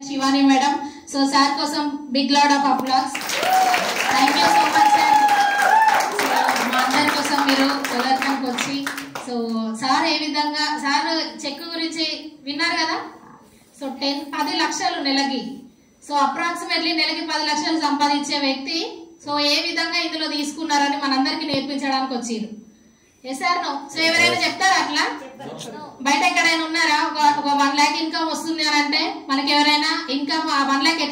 Shivani madam. So sir కోసం big loud of applause. Thank you so much sir. So మా అందరి కోసం మీరు తెలంగాణకు వచ్చి సో సార్ ఏ విధంగా సార్ చెక్ గురించి విన్నారు కదా. సో 10 లక్షలు నెలకి సో అప్రాక్సిమేట్లీ నెలకి 10 లక్షలు సంపాదించే వ్యక్తి సో ఏ విధంగా ఇందులో తీసుకున్నారని మనందరికీ నేర్పించడానికి వచ్చింది. సార్ నో సో ఎవరైనా చెప్తారా అట్లా బయట ఎక్కడైనా ఉన్నారా ఒక 1 lakh ఇన్కమ్ వస్తుంది అని అంటే మనకి ఎవరైనా ఇన్కమ్ 1 lakh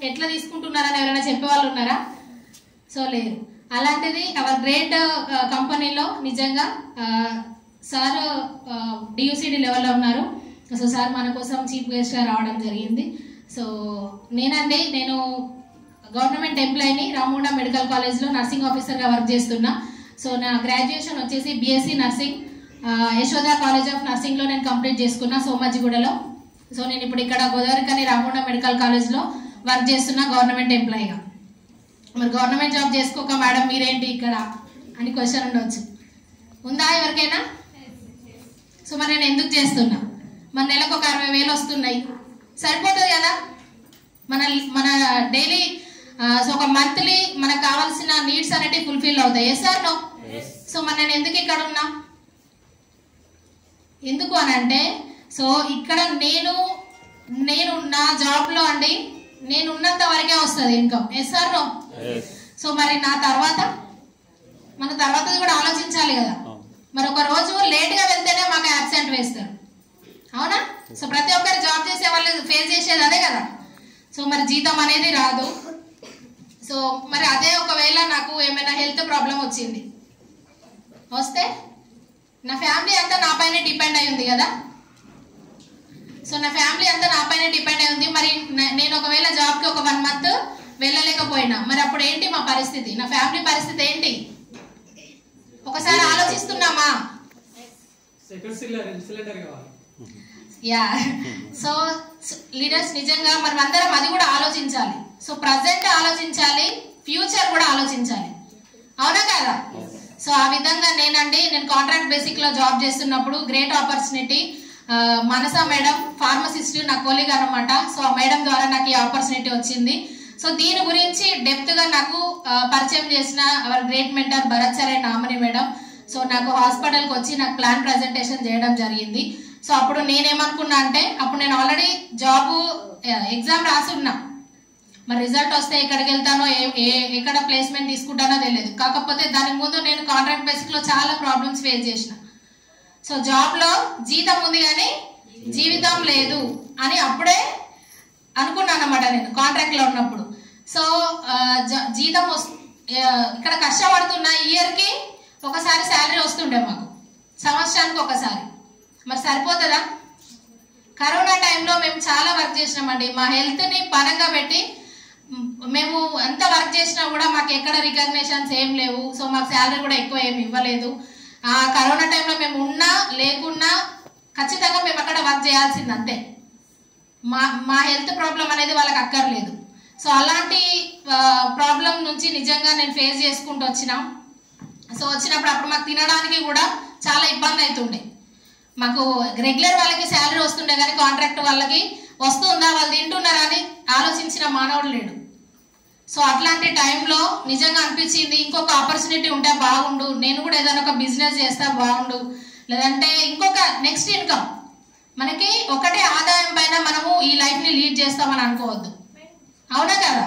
ఎట్లా తీసుకుంటున్నారని ఎవరైనా చెప్పేవాళ్ళు ఉన్నారా? సో లేదు. అలాంటిది అవర్ గ్రేట్ కంపెనీలో నిజంగా సార్ డియూసిడి లెవెల్లో ఉన్నారు. సో సార్ మన కోసం చీఫ్ గెస్ట్ గా రావడం జరిగింది. సో నేను గవర్నమెంట్ ఎంప్లాయీని రామగుండం మెడికల్ కాలేజ్లో నర్సింగ్ ఆఫీసర్గా వర్క్ చేస్తున్నా. సో నా గ్రాడ్యుయేషన్ వచ్చేసి BSc nursing Yashoda college of నర్సింగ్లో నేను కంప్లీట్ చేసుకున్నా సోమాజిగూడలో. సో నేను ఇప్పుడు ఇక్కడ గోదావరికని రామగుండం మెడికల్ కాలేజ్లో వర్క్ చేస్తున్నా గవర్నమెంట్ ఎంప్లాయీగా. మరి గవర్నమెంట్ జాబ్ చేసుకోక మేడం మీరేంటి ఇక్కడ అని క్వశ్చన్ ఉండవచ్చు, ఉందా ఎవరికైనా? సో మరి నేను ఎందుకు చేస్తున్నా? మన నెలకు ఒక 60,000 వస్తున్నాయి, సరిపోతుంది కదా మన డైలీ. సో ఒక మంత్లీ మనకు కావాల్సిన నీడ్స్ అనేవి ఫుల్ఫిల్ అవుతాయి. Yes sir no? సో మరి నేను ఎందుకు ఇక్కడ ఉన్నా? ఎందుకు అని అంటే సో ఇక్కడ నేను నా జాబ్లో అండి నేను ఉన్నంత వరకే వస్తుంది income. Yes sir no? So మరి మన తర్వాత కూడా ఆలోచించాలి కదా. మరి ఒక రోజు లేట్గా వెళ్తేనే మాకు అబ్సెంట్ వేస్తారు, అవునా? సో ప్రతి ఒక్కరు జాబ్ చేసే వాళ్ళు ఫేస్ చేసేది అదే కదా. సో మరి జీతం అనేది రాదు. సో మరి అదే ఒకవేళ నాకు ఏమైనా హెల్త్ ప్రాబ్లం వచ్చింది వస్తే నా ఫ్యామిలీ అంతా నా పైన డిపెండ్ అయి ఉంది కదా. సో నా ఫ్యామిలీ అంతా నా పైన డిపెండ్ అయి ఉంది. మరి నేను ఒకవేళ జాబ్కి ఒక 1 month వెళ్ళలేకపోయినా మరి అప్పుడు ఏంటి మా పరిస్థితి? నా ఫ్యామిలీ పరిస్థితి ఏంటి? ఒకసారి ఆలోచిస్తున్నామా? యా. సో లీడర్స్ నిజంగా మనం అందరం అది కూడా ఆలోచించాలి. సో ప్రజెంట్ ఆలోచించాలి, ఫ్యూచర్ కూడా ఆలోచించాలి, అవునా కదా? సో ఆ విధంగా నేను కాంట్రాక్ట్ బేసిక్ లో జాబ్ చేస్తున్నప్పుడు గ్రేట్ ఆపర్చునిటీ మనసా మేడం ఫార్మసిస్ట్ నా కోలీగ్ అనమాట. సో ఆ మేడం ద్వారా నాకు ఈ ఆపర్చునిటీ వచ్చింది. సో దీని గురించి డెప్త్ గా నాకు పరిచయం చేసిన our great mentor Bharat sir and Namani madam. So నాకు హాస్పిటల్కి వచ్చి నాకు ప్లాన్ ప్రజెంటేషన్ చేయడం జరిగింది. సో అప్పుడు నేనేమనుకున్నా అంటే అప్పుడు నేను ఆల్రెడీ జాబ్ ఎగ్జామ్ రాసి ఉన్నా. మరి రిజల్ట్ వస్తే ఎక్కడికి వెళ్తానో ఎక్కడ ప్లేస్మెంట్ తీసుకుంటానో తెలియదు. కాకపోతే దానికి ముందు నేను కాంట్రాక్ట్ బేసిక్ లో చాలా ప్రాబ్లమ్స్ ఫేస్ చేసిన. సో జాబ్ లో జీతం ఉంది కానీ జీవితం లేదు అని అప్పుడే అనుకున్నాను అనమాట నేను కాంట్రాక్ట్ లో ఉన్నప్పుడు. సో జీతం ఇక్కడ కష్టపడుతున్న ఇయర్ కి ఒకసారి శాలరీ వస్తుండే మాకు, సంవత్సరానికి ఒకసారి. మరి సరిపోతుందా? కరోనా టైంలో మేము చాలా వర్క్ చేసినామండి. మా హెల్త్ ని పరంగా పెట్టి మేము ఎంత వర్క్ చేసినా కూడా మాకు ఎక్కడ రికగ్నేషన్స్ ఏం లేవు. సో మాకు శాలరీ కూడా ఎక్కువ ఏమి ఇవ్వలేదు. ఆ కరోనా టైంలో మేము ఉన్నా లేకున్నా ఖచ్చితంగా మేము అక్కడ వర్క్ చేయాల్సింది అంతే. మా హెల్త్ ప్రాబ్లం అనేది వాళ్ళకి అక్కర్లేదు. సో అలాంటి ప్రాబ్లం నుంచి నిజంగా నేను ఫేస్ చేసుకుంటూ వచ్చినాం. సో వచ్చినప్పుడు అప్పుడు మాకు తినడానికి కూడా చాలా ఇబ్బంది అవుతుండే. మాకు రెగ్యులర్ వాళ్ళకి శాలరీ వస్తుండే కానీ కాంట్రాక్ట్ వాళ్ళకి వస్తుందా, వాళ్ళు తింటున్నారా అని ఆలోచించిన మానవుడు లేడు. సో అట్లాంటి టైంలో నిజంగా అనిపించింది ఇంకొక ఆపర్చునిటీ ఉంటే బాగుండు, నేను కూడా ఏదైనా ఒక బిజినెస్ చేస్తా బాగుండు, లేదంటే ఇంకొక నెక్స్ట్ ఇన్కమ్. మనకి ఒకటే ఆదాయం పైన మనము ఈ లైఫ్ ని లీడ్ చేస్తామని అనుకోవద్దు, అవునా కదా?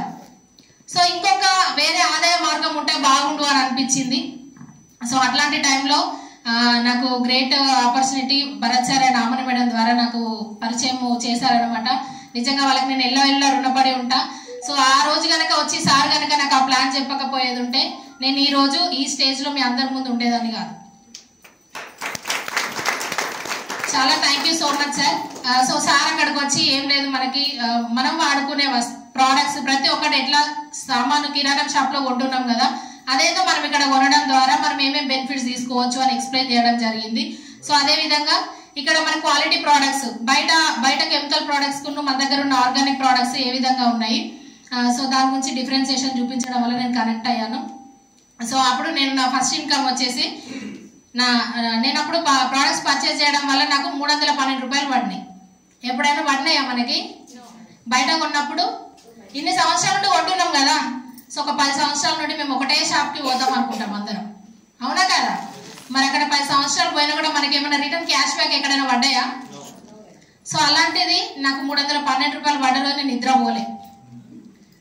సో ఇంకొక వేరే ఆదాయ మార్గం ఉంటే బాగుండు అని అనిపించింది. సో అట్లాంటి టైంలో నాకు great opportunity Bharat sir and Namani madam ద్వారా నాకు పరిచయం చేశారనమాట. నిజంగా వాళ్ళకి నేను ఎల్ల రుణపడి ఉంటా. సో ఆ రోజు కనుక వచ్చి సార్ కనుక నాకు ఆ ప్లాన్ చెప్పకపోయేది ఉంటే నేను ఈ రోజు ఈ స్టేజ్ లో మీ అందరి ముందు ఉండేదాన్ని కాదు. చాలా thank you so much sir. So sir అక్కడికి వచ్చి ఏం లేదు మనకి మనం వాడుకునే ప్రోడక్ట్స్ ప్రతి ఒక్కటి ఎట్లా సామాను కిరాణా షాప్ లో కొంటున్నాం కదా, అదేదో మనం ఇక్కడ కొనడం ద్వారా మనం ఏమేమి బెనిఫిట్స్ తీసుకోవచ్చు అని ఎక్స్ప్లెయిన్ చేయడం జరిగింది. సో అదే విధంగా ఇక్కడ మన క్వాలిటీ ప్రోడక్ట్స్ బయట కెమికల్ ప్రోడక్ట్స్ కున్న మన దగ్గర ఉన్న ఆర్గానిక్ ప్రోడక్ట్స్ ఏ విధంగా ఉన్నాయి, సో దాని గురించి డిఫరెన్సియేషన్ చూపించడం వల్ల నేను కనెక్ట్ అయ్యాను. సో అప్పుడు నేను నా ఫస్ట్ ఇన్కమ్ వచ్చేసి నేను అప్పుడు ప్రోడక్ట్స్ పర్చేస్ చేయడం వల్ల నాకు 312 రూపాయలు పడినాయి. ఎప్పుడైనా పడినాయా మనకి? బయట కొన్నప్పుడు ఇన్ని సంవత్సరాల నుండి కొంటున్నాం కదా. సో ఒక 10 సంవత్సరాల నుండి మేము ఒకటే షాప్కి పోదాం అనుకుంటాం అందరం, అవునా కదా? మరి అక్కడ 10 సంవత్సరాలు పోయినా కూడా మనకి ఏమైనా రిటర్న్ క్యాష్ బ్యాక్ ఎక్కడైనా పడ్డాయా? సో అలాంటిది నాకు 312 రూపాయలు పడ్డలో నేను నిద్రపోలే.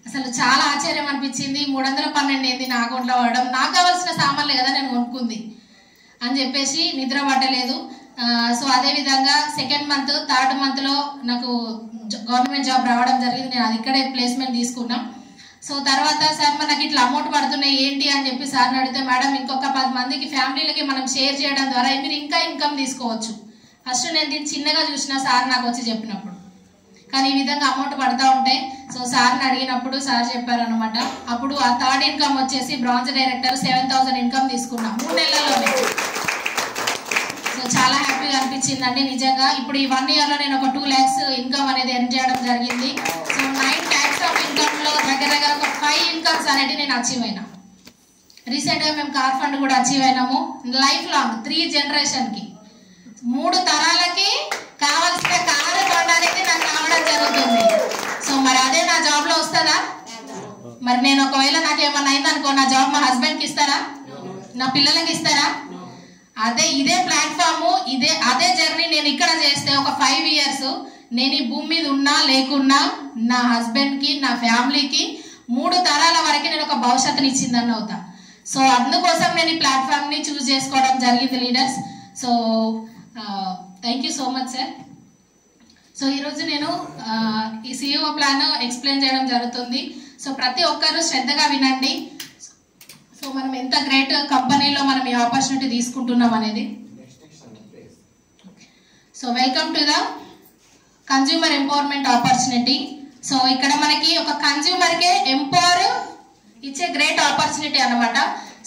అసలు చాలా ఆశ్చర్యం అనిపించింది. 312 ఏంది నా అకౌంట్లో పడడం, నాకు కావాల్సిన సామాన్లే కదా నేను కొనుక్కుంది అని చెప్పేసి నిద్ర పట్టలేదు. సో అదేవిధంగా సెకండ్ మంత్ థర్డ్ మంత్లో నాకు గవర్నమెంట్ జాబ్ రావడం జరిగింది. నేను అది ఇక్కడే ప్లేస్మెంట్ తీసుకున్నాం. సో తర్వాత సార్ మనకి ఇట్లా అమౌంట్ పడుతున్నాయి ఏంటి అని చెప్పి సార్ని అడిగితే, మేడం ఇంకొక 10 మందికి ఫ్యామిలీలకి మనం షేర్ చేయడం ద్వారా మీరు ఇంకా ఇన్కమ్ తీసుకోవచ్చు. ఫస్ట్ నేను దీన్ని చిన్నగా చూసిన సార్ నాకు వచ్చి చెప్పినప్పుడు, కానీ ఈ విధంగా అమౌంట్ పడతా ఉంటాయి. సో సార్ని అడిగినప్పుడు సార్ చెప్పారనమాట. అప్పుడు ఆ థర్డ్ ఇన్కమ్ వచ్చేసి బ్రాంజ్ డైరెక్టర్ 7,000 ఇన్కమ్ తీసుకున్నాం 3 నెలల్లోనే. సో చాలా హ్యాపీగా అనిపించిందండి నిజంగా. ఇప్పుడు ఈ 1 ఇయర్లో నేను ఒక 2 lakhs ఇన్కమ్ అనేది ఎర్న్ చేయడం జరిగింది. సో 9 lakhs ఆఫ్ ఇన్కమ్లో దగ్గర ఒక 5 ఇన్కమ్స్ అనేది నేను అచీవ్ అయినా. రీసెంట్గా మేము కార్ ఫండ్ కూడా అచీవ్ అయినాము. లైఫ్ లాంగ్ 3 జనరేషన్కి 3 తరాలకి కావాల్సిన కారు కొనడానికి నాకు కావడం జరుగుతుంది. సో మరి అదే నా జాబ్లో వస్తుందా? మరి నేను ఒకవేళ నాకు ఏమన్నా అయిందనుకో నా జాబ్ మా హస్బెండ్కి ఇస్తారా, నా పిల్లలకి ఇస్తారా? ఇదే ప్లాట్ఫామ్ అదే జర్నీ నేను ఇక్కడ చేస్తే ఒక 5 years నేను ఈ భూమి మీద ఉన్నా లేకున్నా నా హస్బెండ్కి నా ఫ్యామిలీకి 3 తరాల వరకు నేను ఒక భవిష్యత్తుని ఇచ్చిందని అవుతా. సో అందుకోసం నేను ఈ ప్లాట్ఫామ్ని చూస్ చేసుకోవడం జరిగింది leaders. So thank you so much sir. So ఈరోజు నేను ఈ CEO ప్లాన్ ఎక్స్ప్లెయిన్ చేయడం జరుగుతుంది. సో ప్రతి ఒక్కరూ శ్రద్ధగా వినండి. సో మనం ఎంత గ్రేట్ కంపెనీలో మనం ఈ ఆపర్చునిటీ తీసుకుంటున్నాం అనేది. So welcome to the consumer empowerment opportunity. So ఇక్కడ మనకి ఒక కన్జ్యూమర్కే ఎంపవర్ ఇచ్చే గ్రేట్ ఆపర్చునిటీ అన్నమాట.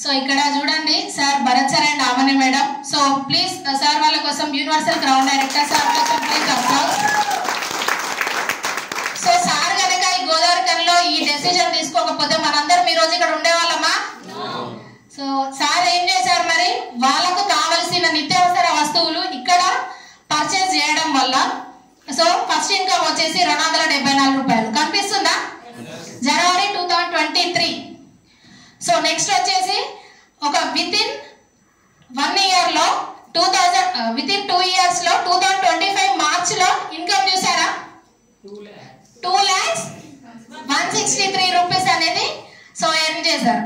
సో ఇక్కడ చూడండి sir Bharat sir and Amani madam. So please sir వాళ్ళ కోసం యూనివర్సల్ గ్రౌండ్ డైరెక్టర్ సార్ కోసం ప్లీజ్ అప్లాజ్. సో సార్ కనుక ఈ గోదావరికన్లో ఈ డెసిజన్ తీసుకోకపోతే మనందరం ఈ రోజు ఇక్కడ ఉండేవాళ్ళమా? సో సార్ ఏం చేశారు, మరి వాళ్ళకు కావలసిన నిత్యావసర వస్తువులు ఇక్కడ పర్చేస్ చేయడం వల్ల సో ఫస్ట్ ఇన్కమ్ వచ్చేసి 274 రూపాయలు కనిపిస్తుందా? జనవరి 2023. సో నెక్స్ట్ వచ్చేసి ఒక వితిన్ 1 yearలో 2 yearsలో 2025 మార్చ్లో ఇన్కమ్ చూసారా? 2,163 రూపీస్ అనేది సో ఎర్న్ చేశారు.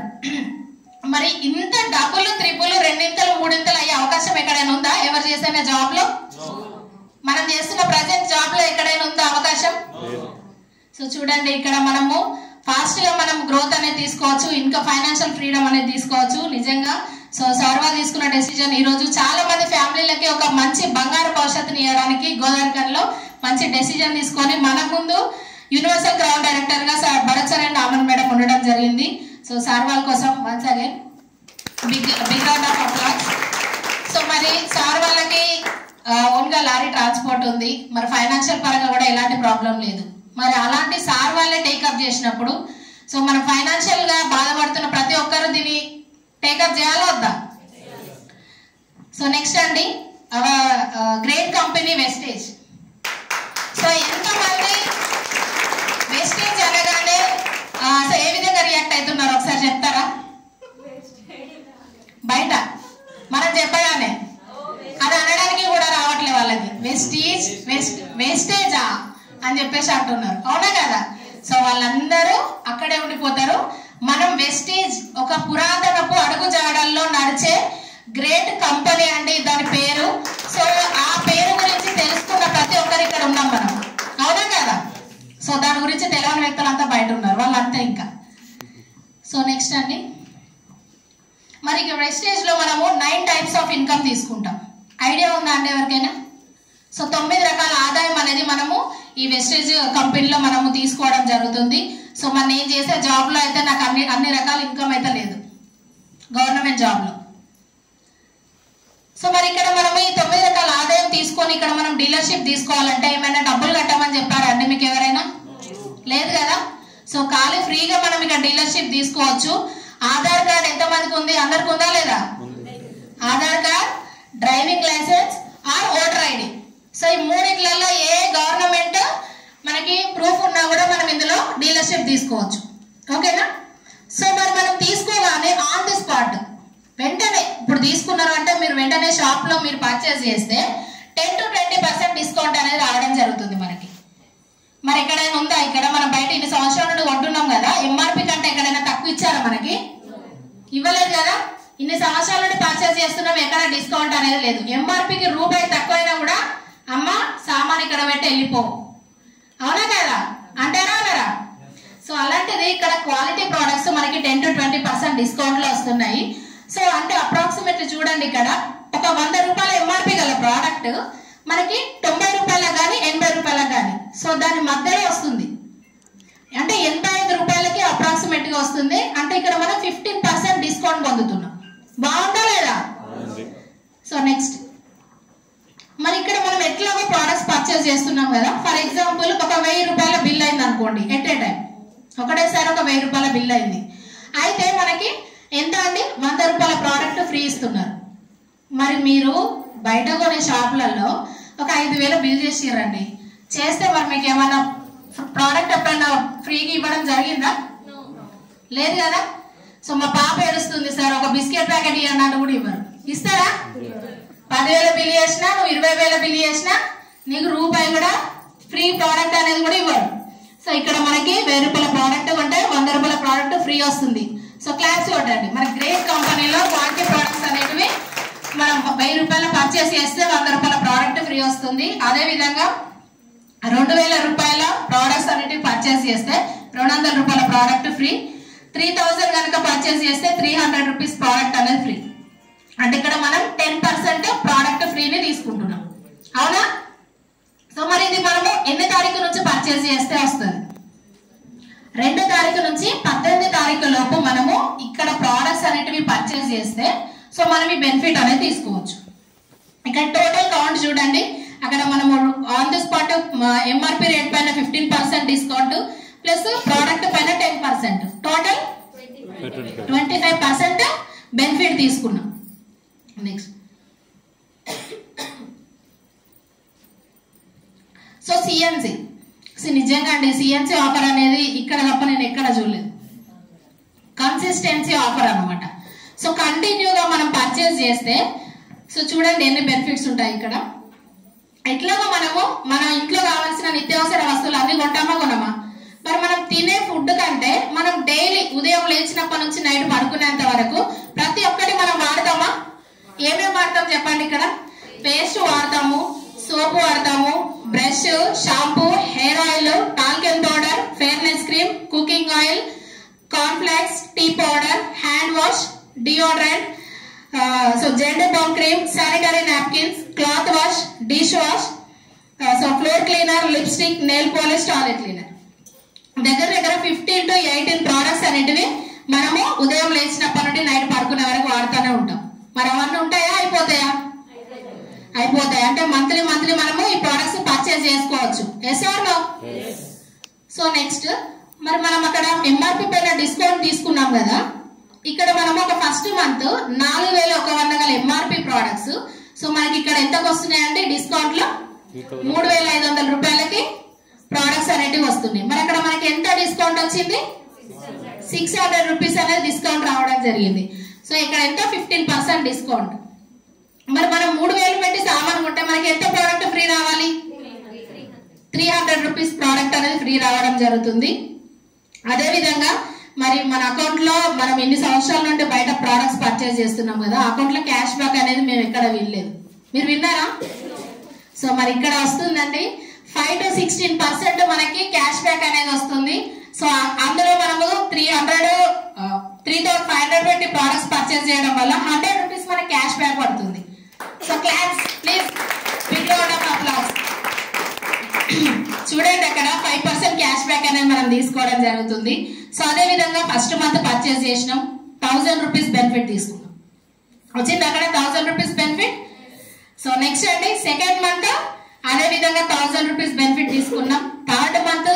మరి ఇంత డబుల్ త్రిపుల్ 2 3 అయ్యే అవకాశం ఎక్కడైనా ఉందా? ఎవరు చేసిన జాబ్ లో, మనం చేస్తున్న ప్రజెంట్ జాబ్ లో ఎక్కడైనా ఉందా అవకాశం? సో చూడండి ఇక్కడ మనము ఫాస్ట్ గా మనం గ్రోత్ అనేది తీసుకోవచ్చు, ఇంకా ఫైనాన్షియల్ ఫ్రీడమ్ అనేది తీసుకోవచ్చు నిజంగా. సో సర్వా తీసుకున్న డెసిజన్ ఈ రోజు చాలా మంది ఫ్యామిలీలకి ఒక మంచి బంగారు భవిష్యత్తుని ఇవ్వడానికి గోదావరికన్లో మంచి డెసిజన్ తీసుకొని మన ముందు యూనివర్సల్ గ్రౌండ్ డైరెక్టర్ గా Bharat sir and Aman madam ఉండడం జరిగింది. సో సార్ వాళ్ళ కోసం once again big round of applause. So మరి సార్ వాళ్ళకి ఓన్గా లారీ ట్రాన్స్పోర్ట్ ఉంది, మరి ఫైనాన్షియల్ పరంగా కూడా ఎలాంటి ప్రాబ్లం లేదు. మరి అలాంటి సార్ వాళ్ళే టేకప్ చేసినప్పుడు సో మనం ఫైనాన్షియల్ గా బాధపడుతున్న ప్రతి ఒక్కరు దీన్ని టేకప్ చేయాలా వద్దా? సో నెక్స్ట్ అండి గ్రేట్ కంపెనీ వెస్టేజ్. సో ఎంతమంది వెస్టేజ్ అనగానే సో ఏ విధంగా రియాక్ట్ అవుతున్నారు ఒకసారి చెప్తారా? బయట మనం చెప్పగానే అది అనడానికి కూడా రావట్లే వాళ్ళకి. వేస్టేజా అని చెప్పేసి అంటున్నారు, అవునా కదా? సో వాళ్ళందరూ అక్కడే ఉండిపోతారు. మనం వెస్టేజ్ ఒక పురాతనపు అడుగుజాడల్లో నడిచే గ్రేట్ కంపెనీ అండి దాని పేరు. సో ఆ పేరు గురించి తెలుసుకున్న ప్రతి ఒక్కరు ఇక్కడ ఉన్నాం మనం, అవునా కదా? సో దాని గురించి తెలియని వ్యక్తులు అంతా బయట ఉన్నారు, వాళ్ళంతా ఇంకా. సో నెక్స్ట్ అండి మరి ఇక వెస్టేజ్ లో మనము 9 types ఆఫ్ ఇన్కమ్ తీసుకుంటాం. ఐడియా ఉందా అండి ఎవరికైనా? సో 9 రకాల ఆదాయం అనేది మనము ఈ వెస్టేజ్ కంపెనీలో మనము తీసుకోవడం జరుగుతుంది. సో మరి నేను చేసే జాబ్ లో అయితే నాకు అన్ని రకాల ఇన్కమ్ అయితే లేదు గవర్నమెంట్ జాబ్ లో. సో మరి ఇక్కడ మనము ఈ 9 రకాల ఆదాయం తీసుకొని ఇక్కడ మనం డీలర్షిప్ తీసుకోవాలంటే ఏమైనా డబ్బులు కట్టమని చెప్పారా అండి మీకు ఎవరైనా? లేదు కదా? సో ఖాళీ ఫ్రీగా మనం ఇక్కడ డీలర్షిప్ తీసుకోవచ్చు. ఆధార్ కార్డ్ ఎంతమందికి ఉంది? అందరికి ఉందా లేదా? Aadhaar card, driving licence or voter ID. So ఈ మూడిట్లలో ఏ గవర్నమెంట్ మనకి ప్రూఫ్ ఉన్నా కూడా మనం ఇందులో డీలర్షిప్ తీసుకోవచ్చు. ఓకేనా? సో మరి మనం తీసుకోగానే ఆన్ ది స్పాట్ వెంటనే ఇప్పుడు తీసుకున్నారు అంటే మీరు వెంటనే షాప్లో మీరు పర్చేస్ చేస్తే 10 to 20% డిస్కౌంట్ అనేది రావడం జరుగుతుంది మనకి. మరి ఎక్కడైనా ఉందా? ఇక్కడ మనం బయట ఇన్ని సంవత్సరాల నుండి కొంటున్నాం కదా, ఎంఆర్పి కంటే ఎక్కడైనా తక్కువ ఇచ్చారా? మనకి ఇవ్వలేదు కదా. ఇన్ని సంవత్సరాల నుండి పర్చేస్ చేస్తున్నాం, ఎక్కడ డిస్కౌంట్ అనేది లేదు. ఎంఆర్పికి రూపాయి తక్కువైనా కూడా అమ్మ సామాన్ ఇక్కడ పెట్టి వెళ్ళిపో, అవునా కదా అంటారా అనరా? సో అలాంటిది ఇక్కడ క్వాలిటీ ప్రోడక్ట్స్ మనకి 10 to 20% డిస్కౌంట్ లో వస్తున్నాయి. సో అంటే అప్రాక్సిమేట్లీ చూడండి, ఇక్కడ ఒక 100 రూపాయల ఎంఆర్పి గల ప్రోడక్ట్ మనకి 90 రూపాయలకు కానీ 80 రూపాయలకు కానీ, సో దాని మధ్యలో వస్తుంది. అంటే 85 రూపాయలకి అప్రాక్సిమేట్ గా వస్తుంది. అంటే ఇక్కడ మనం 15% డిస్కౌంట్ పొందుతున్నాం. బాగుందా లేదా? సో నెక్స్ట్ మరి ఇక్కడ మనం ఎట్లాగో ప్రోడక్ట్స్ పర్చేస్ చేస్తున్నాం కదా. ఫర్ ఎగ్జాంపుల్ ఒక 1000 రూపాయల బిల్ అయింది అనుకోండి, ఎట్ ఏ టైం ఒకటేసారి ఒక 1000 రూపాయల బిల్ అయింది. అయితే మనకి ఎంత అండి? 100 రూపాయల ప్రోడక్ట్ ఫ్రీ ఇస్తున్నారు. మరి మీరు బయట కొనే షాపులలో ఒక 5000 బిల్ చేసిరండి, చేస్తే మరి మీకు ఏమైనా ప్రోడక్ట్ ఎప్పుడైనా ఫ్రీగా ఇవ్వడం జరిగిందా? లేదు కదా. సో మా పాప ఏడుస్తుంది, సార్ ఒక బిస్కెట్ ప్యాకెట్ ఇవ్వడానికి కూడా ఇవ్వరు. ఇస్తారా? 10,000 బిల్ చేసినా, నువ్వు 20,000 బిల్ చేసినా నీకు రూపాయి కూడా ఫ్రీ ప్రోడక్ట్ అనేది కూడా ఇవ్వరు. సో ఇక్కడ మనకి 1000 రూపాయల ప్రోడక్ట్ కొంటే 100 రూపాయల ప్రోడక్ట్ ఫ్రీ వస్తుంది. సో క్లాప్స్ కొట్టండి. మన గ్రేట్ కంపెనీలో క్వాలిటీ ప్రోడక్ట్స్ అనేటివి మనం 1000 రూపాయలు పర్చేస్ చేస్తే 100 రూపాయల ప్రోడక్ట్ ఫ్రీ వస్తుంది. అదే విధంగా 2000 రూపాయల ప్రోడక్ట్స్ అనేటివి పర్చేస్ చేస్తే 200 రూపాయల ప్రోడక్ట్ ఫ్రీ. 3000 కనుక పర్చేస్ చేస్తే 300 రూపీస్ ప్రోడక్ట్ అనేది ఫ్రీ. అంటే ఇక్కడ మనం 10% ప్రోడక్ట్ ఫ్రీని తీసుకుంటున్నాం, అవునా? సో మరి ఇది మనము ఎన్ని తారీఖు నుంచి పర్చేస్ చేస్తే వస్తుంది? 2 తారీఖు నుంచి 18 తారీఖు లోపు మనము ఇక్కడ ప్రోడక్ట్స్ అనేటివి పర్చేస్ చేస్తే సో మనం ఈ బెనిఫిట్ అనేది తీసుకోవచ్చు. ఇక్కడ టోటల్ కౌంట్ చూడండి, అక్కడ మనము on the spot MRP rate పైన 15% డిస్కౌంట్ ప్లస్ ప్రోడక్ట్ పైన 10%, టోటల్ 25% బెనిఫిట్ తీసుకున్నాం. Next so CNC. నిజంగా అండి సిఎన్సి ఆఫర్ అనేది ఇక్కడ తప్ప నేను ఎక్కడ చూడలేదు. కన్సిస్టెన్సీ ఆఫర్ అనమాట. సో కంటిన్యూగా మనం పర్చేస్ చేస్తే సో చూడండి ఎన్ని బెనిఫిట్స్ ఉంటాయి ఇక్కడ. ఎట్లాగో మనము మన ఇంట్లో కావాల్సిన నిత్యావసర వస్తువులు అన్ని కొంటామా కొనమా? మరి మనం తినే ఫుడ్ కంటే మనం డైలీ ఉదయం లేచినప్పటి నుంచి నైట్ పడుకునేంత వరకు ప్రతి ఒక్కటి మనం వాడతామా? ఏమేమి వాడతాం చెప్పండి. ఇక్కడ పేస్ట్ వాడతాము, సోప్ వాడతాము, brush, shampoo, hair oil, talcum powder, fairness cream, cooking oil, cornflakes, tea powder, hand wash, deodorant, so Zandu balm cream, sanitary napkins, cloth wash, dish wash, so floor cleaner, lipstick, nail polish, toilet cleaner. దగ్గర 15 to 18 products అనేటివి మనము ఉదయం లేచినప్పటి నుండి night పడుకునే వరకు వాడుతూనే ఉంటాం. మరి అవన్నీ ఉంటాయా? అయిపోతాయా? అయిపోతాయి. అంటే మంత్లీ మనము ఈ ప్రోడక్ట్స్ పర్చేస్ చేసుకోవచ్చు. Yes or no? So next మరి మనం అక్కడ ఎంఆర్పి పైన డిస్కౌంట్ తీసుకున్నాం కదా. ఇక్కడ మనము ఒక ఫస్ట్ మంత్ 4100 గల ఎంఆర్పి ప్రోడక్ట్స్ సో మనకి ఇక్కడ ఎంతకు వస్తున్నాయండి? డిస్కౌంట్ లో 3500 రూపాయలకి ప్రోడక్ట్స్ అనేటివి వస్తున్నాయి. మరి అక్కడ మనకి ఎంత డిస్కౌంట్ వచ్చింది? 600 రూపీస్ అనేది డిస్కౌంట్ రావడం జరిగింది. సో ఇక్కడ ఎంత? 15% డిస్కౌంట్. మరి మనం 3000 పెట్టి సామాన్ కొంటే మనకి ఎంత ప్రోడక్ట్ ఫ్రీ రావాలి? 300 రూపీస్ ప్రోడక్ట్ అనేది ఫ్రీ రావడం జరుగుతుంది. అదే విధంగా మరి మన అకౌంట్ లో మనం ఎన్ని సంవత్సరాల నుండి బయట ప్రోడక్ట్స్ పర్చేస్ చేస్తున్నాం కదా, అకౌంట్ లో క్యాష్ బ్యాక్ అనేది మేము ఎక్కడ వినలేదు. మీరు విన్నారా? సో మరి ఇక్కడ వస్తుందండి 5 to 16% మనకి క్యాష్ బ్యాక్ అనేది వస్తుంది. సో అందులో మనము 3500 పెట్టి ప్రోడక్ట్స్ పర్చేస్ చేయడం వల్ల 100 రూపీస్ మనకి క్యాష్ బ్యాక్ పడుతుంది. So claps please, big round of applause. చూడండి అక్కడ 5% క్యాష్ బ్యాక్ అనేది మనం తీసుకోవడం జరుగుతుంది. సో అదే విధంగా ఫస్ట్ మంత్ పర్చేస్ చేసినాం, 1000 రూపీస్ బెనిఫిట్ తీసుకున్నాం. వచ్చింది అక్కడ 1000 రూపీస్ బెనిఫిట్. సో నెక్స్ట్ అండి సెకండ్ మంత్ అదే విధంగా 1000 రూపీస్ బెనిఫిట్ తీసుకున్నాం. థర్డ్ మంత్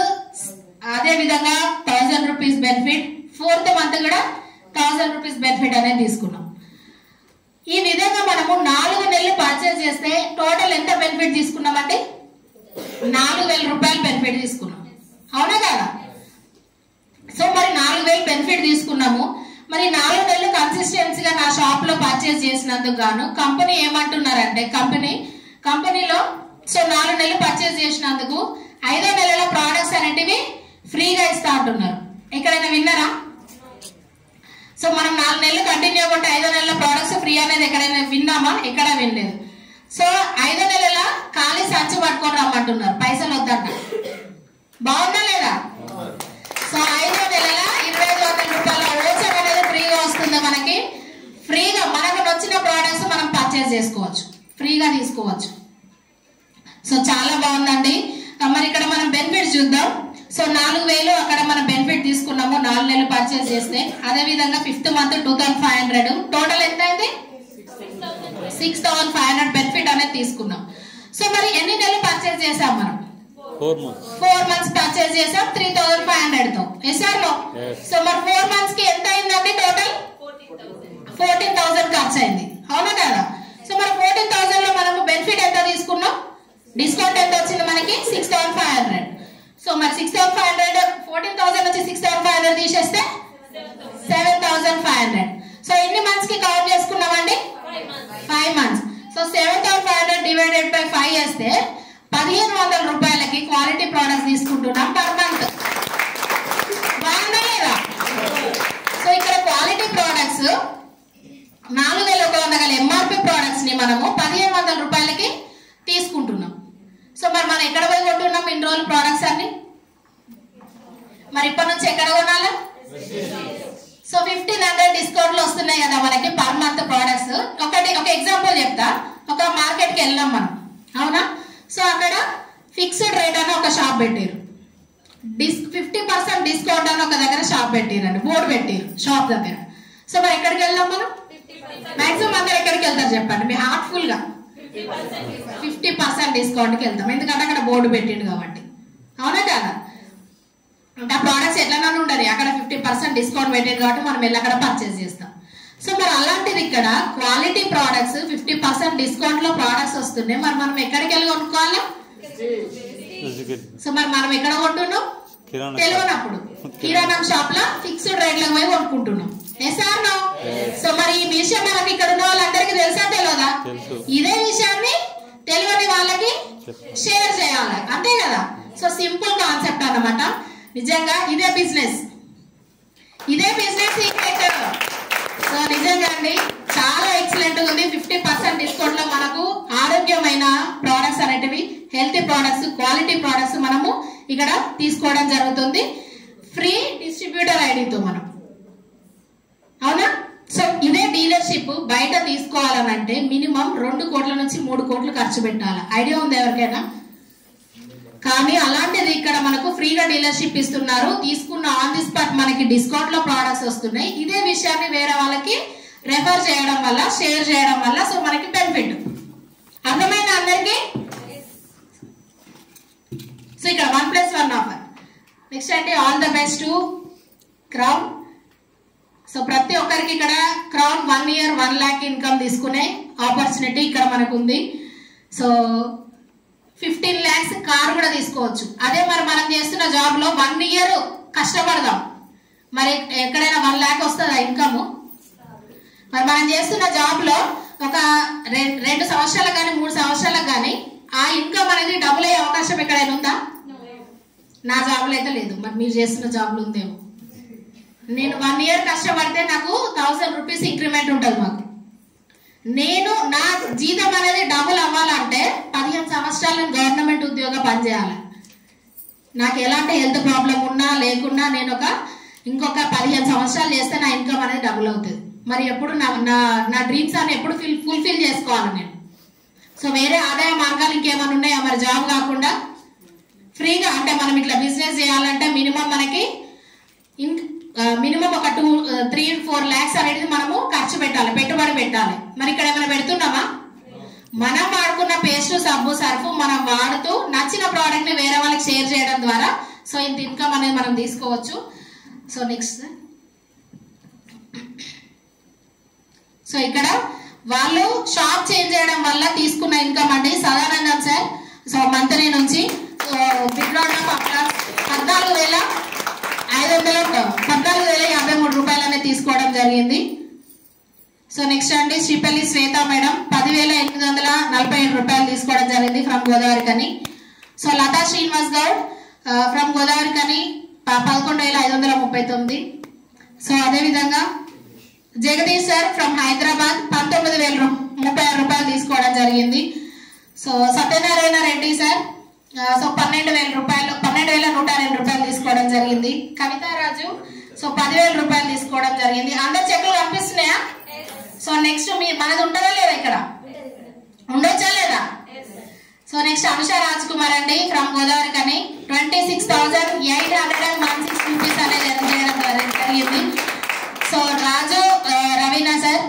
అదే విధంగా 1000 రూపీస్ బెనిఫిట్. ఫోర్త్ మంత్ కూడా 1000 రూపీస్ బెనిఫిట్ అనేది తీసుకున్నాం. ఈ విధంగా మనము 4 నెలలు పర్చేస్ చేస్తే టోటల్ ఎంత బెనిఫిట్ తీసుకున్నామంటే 4,000 రూపాయలు బెనిఫిట్ తీసుకున్నాం, అవునా కదా? సో మరి 4,000 బెనిఫిట్ తీసుకున్నాము. మరి 4 నెలలు కన్సిస్టెన్సీగా నా షాప్ లో పర్చేస్ చేసినందుకు గాను కంపెనీ ఏమంటున్నారంటే కంపెనీలో సో 4 నెలలు పర్చేస్ చేసినందుకు 5వ నెలలో ప్రోడక్ట్స్ అనేటివి ఫ్రీగా ఇస్తా అంటున్నారు. ఎక్కడైనా విన్నారా? సో మనం 4 నెలలు కంటిన్యూ ఉంటే 5వ నెలలో ప్రోడక్ట్స్ ఫ్రీ అనేది ఎక్కడైనా విన్నామా? ఎక్కడ వినలేదు. సో 5వ నెలల ఖాళీ సంచి పట్టుకొని రమ్మంటున్నారు, పైసలు వద్దంట. బాగుందా లేదా? సో 5వ నెలల 2,500 రూపాయల ఓచర్ అనేది ఫ్రీగా వస్తుంది మనకి. ఫ్రీగా మనకు నచ్చిన ప్రోడక్ట్స్ మనం పర్చేస్ చేసుకోవచ్చు, ఫ్రీగా తీసుకోవచ్చు. సో చాలా బాగుందండి. మరి ఇక్కడ మనం బెనిఫిట్స్ చూద్దాం. సో 4,000 అక్కడ మనం బెనిఫిట్ తీసుకున్నాము 4 నెలలు పర్చేస్ చేస్తే. అదే విధంగా 5th మంత్ 2,500, టోటల్ ఎంత అయింది? 6,500 బెనిఫిట్ అనేది తీసుకున్నాం. సో మరి ఎన్ని నెలలు పర్చేస్ చేసాం మనం? 4 మంత్స్ పర్చేస్ చేసాం 3,500 తో. ఎస్ఆర్లో సో మరి 4 మంత్స్ కి ఎంత అయిందండి? టోటల్ 14,000 ఖర్చు అయింది, అవునా కదా? సో మరి 14,000 లో మనము బెనిఫిట్ ఎంత తీసుకున్నాం? డిస్కౌంట్ ఎంత వచ్చింది మనకి? 6,500. సో మరి 6,500 14,000 నుంచి 6,500 తీసేస్తే 7,500. సో ఎన్ని మంత్స్ కి కవర్ చేసుకున్నామండి? 5 మంత్స్. సో 7,500 డివైడెడ్ బై 5 చేస్తే 1,500 రూపాయలకి క్వాలిటీ ప్రోడక్ట్స్ తీసుకుంటున్నాం పర్ మంత్. బాగుందా లేదా? సో ఇక్కడ క్వాలిటీ ప్రోడక్ట్స్ 4,100 గల ఎంఆర్పి ప్రోడక్ట్స్ ని మనము 1,500 రూపాయలకి తీసుకుంటున్నాం. సో మరి మనం ఎక్కడ పోయి కొంటున్నాం ఇన్ని రోజులు ప్రోడక్ట్స్ అన్ని? మరి ఇప్పటి నుంచి ఎక్కడ కొనాలా? సో 1,500 డిస్కౌంట్లు వస్తున్నాయి కదా మనకి పర్ మంత్ ప్రోడక్ట్స్. ఒక ఎగ్జాంపుల్ చెప్తా. ఒక మార్కెట్ కి వెళ్ళాం మనం, అవునా? సో అక్కడ ఫిక్స్డ్ రేట్ అని ఒక షాప్ పెట్టారు, 50% డిస్కౌంట్ అని ఒక దగ్గర షాప్ పెట్టారండి, బోర్డు పెట్టారు షాప్ దగ్గర. సో మరి ఎక్కడికి వెళ్దాం మనం? మాక్సిమం అందరు ఎక్కడికి వెళ్తారు చెప్పండి మీ హార్ట్ఫుల్ గా? 50% డిస్కౌంట్ కి వెళ్తాం, ఎందుకంటే అక్కడ బోర్డు పెట్టిండు కాబట్టి, అవునా కదా? అంటే ఆ ప్రోడక్ట్స్ ఎట్లా ఉండదు, అక్కడ 50% డిస్కౌంట్ పెట్టారు కాబట్టి మనం వెళ్ళి అక్కడ పర్చేస్ చేస్తాం. సో మరి అలాంటిది ఇక్కడ క్వాలిటీ ప్రోడక్ట్స్ 50% డిస్కౌంట్ లో ప్రోడక్ట్స్ వస్తున్నాయి. మరి మనం ఎక్కడికి వెళ్ళి కొనుక్కోవాలి? సో మరి మనం ఎక్కడ కొంటున్నాం? తెలియనప్పుడు కిరాణా షాప్ లో ఫిక్స్డ్ రేట్లకు పోయి కొనుక్కుంటున్నాం. ఎస్ఆర్నో? సో మరి ఈ విషయం మనకి ఇక్కడ ఉన్న వాళ్ళందరికీ తెలుసా తెలియదా? ఇదే విషయాన్ని తెలియని వాళ్ళకి షేర్ చేయాలి, అంతే కదా? సో సింపుల్ కాన్సెప్ట్ అన్నమాట. నిజంగా ఇదే బిజినెస్ సీక్రెట్. సో నిజంగా అండి చాలా ఎక్సలెంట్ ఉంది. 50% డిస్కౌంట్ లో మనకు ఆరోగ్యమైన ప్రోడక్ట్స్ అనేటివి, హెల్తీ ప్రోడక్ట్స్, క్వాలిటీ ప్రోడక్ట్స్ మనము ఇక్కడ తీసుకోవడం జరుగుతుంది ఫ్రీ డిస్ట్రిబ్యూటర్ ఐడితో మనం, అవునా? సో ఇదే డీలర్షిప్ బయట తీసుకోవాలనంటే మినిమం 2 కోట్ల నుంచి 3 కోట్లు ఖర్చు పెట్టాలి. ఐడియా ఉంది ఎవరికైనా? కానీ అలాంటిది ఇక్కడ మనకు ఫ్రీగా డీలర్షిప్ ఇస్తున్నారు. తీసుకున్న ఆన్ ది స్పాట్ మనకి డిస్కౌంట్ లో ప్రోడక్ట్స్ వస్తున్నాయి. ఇదే విషయాన్ని వేరే వాళ్ళకి రెఫర్ చేయడం వల్ల, షేర్ చేయడం వల్ల సో మనకి బెనిఫిట్. అర్థమైందా అందరికి? సో ఇక్కడ 1+1 ఆఫర్. నెక్స్ట్ అంటే all the best to crown. So ప్రతి ఒక్కరికి ఇక్కడ క్రౌన్ 1 year 1 lakh ఇన్కమ్ తీసుకునే ఆపర్చునిటీ ఇక్కడ మనకు ఉంది. సో 15 lakhs కార్ కూడా తీసుకోవచ్చు. అదే మరి మనం చేస్తున్న జాబ్ లో 1 year కష్టపడదాం, మరి ఎక్కడైనా 1 lakh వస్తుందా ఇన్కమ్? మరి మనం చేస్తున్న జాబ్ లో ఒక 2 సంవత్సరాలకు కానీ 3 సంవత్సరాలకు కానీ ఆ ఇన్కమ్ అనేది డబుల్ అయ్యే అవకాశం ఎక్కడైనా ఉందా? నా జాబ్ లో అయితే లేదు, మరి మీరు చేస్తున్న జాబ్ లో ఉందేమో. నేను 1 year కష్టపడితే నాకు 1000 రూపీస్ ఇంక్రిమెంట్ ఉంటుంది మాకు. నేను నా జీతం అనేది డబుల్ అవ్వాలంటే 15 సంవత్సరాలు గవర్నమెంట్ ఉద్యోగం పనిచేయాలి. నాకు ఎలాంటి హెల్త్ ప్రాబ్లం ఉన్నా లేకున్నా నేను ఇంకొక 15 సంవత్సరాలు చేస్తే నా ఇన్కమ్ అనేది డబుల్ అవుతుంది. మరి ఎప్పుడు నా డ్రీమ్స్ అని ఎప్పుడు ఫుల్ఫిల్ చేసుకోవాలి నేను. సో వేరే ఆదాయ మార్గాలు ఇంకేమైనా ఉన్నాయా? మరి జాబ్ కాకుండా ఫ్రీగా అంటే మనం ఇట్లా బిజినెస్ చేయాలంటే మినిమం మనకి మినిమం ఒక 3-4 lakhs అనేది మనము ఖర్చు పెట్టాలి, పెట్టుబడి పెట్టాలి. మరి ఇక్కడ ఏమైనా పెడుతున్నామా? మనం వాడుకున్న పేస్ట్, సబ్బు, సర్ఫ్ మనం వాడుతూ నచ్చిన ప్రోడక్ట్ ని వేరే వాళ్ళకి షేర్ చేయడం ద్వారా సో ఇంత ఇన్కమ్ అనేది మనం తీసుకోవచ్చు. సో నెక్స్ట్ సో ఇక్కడ వాళ్ళు షాప్ చేంజ్ చేయడం వల్ల తీసుకున్న ఇన్కమ్ అండి సదానందం సార్. సో మంత్లీ నుంచి so big round of applause. 14,053 రూపాయలు అనేది తీసుకోవడం జరిగింది. సో నెక్స్ట్ అండి శ్రీపల్లి శ్వేత మేడం 10,847 రూపాయలు తీసుకోవడం జరిగింది ఫ్రమ్ గోదావరి కని. సో లతా శ్రీనివాస్ గౌడ్ ఫ్రమ్ గోదావరి కని 11,539. సో అదేవిధంగా జగదీష్ సార్ ఫ్రమ్ హైదరాబాద్ 19,036 రూపాయలు తీసుకోవడం జరిగింది. So Satyanarayana Reddy sir so 12,000 రూపాయలు 12,102 రూపాయలు తీసుకోవడం జరిగింది. కవితారాజు సో 10,000 రూపాయలు తీసుకోవడం జరిగింది. అందరు చెక్కులు కనిపిస్తున్నాయా? సో నెక్స్ట్ మనది ఉంటుందా లేదా? ఇక్కడ ఉండొచ్చా లేదా? సో నెక్స్ట్ అనుష రాజ్ కుమార్ అండి ఫ్రమ్ గోదావరి కని 26,816 రూపీస్ అనేది చేయడం జరిగింది. సో రాజు రవీనా సార్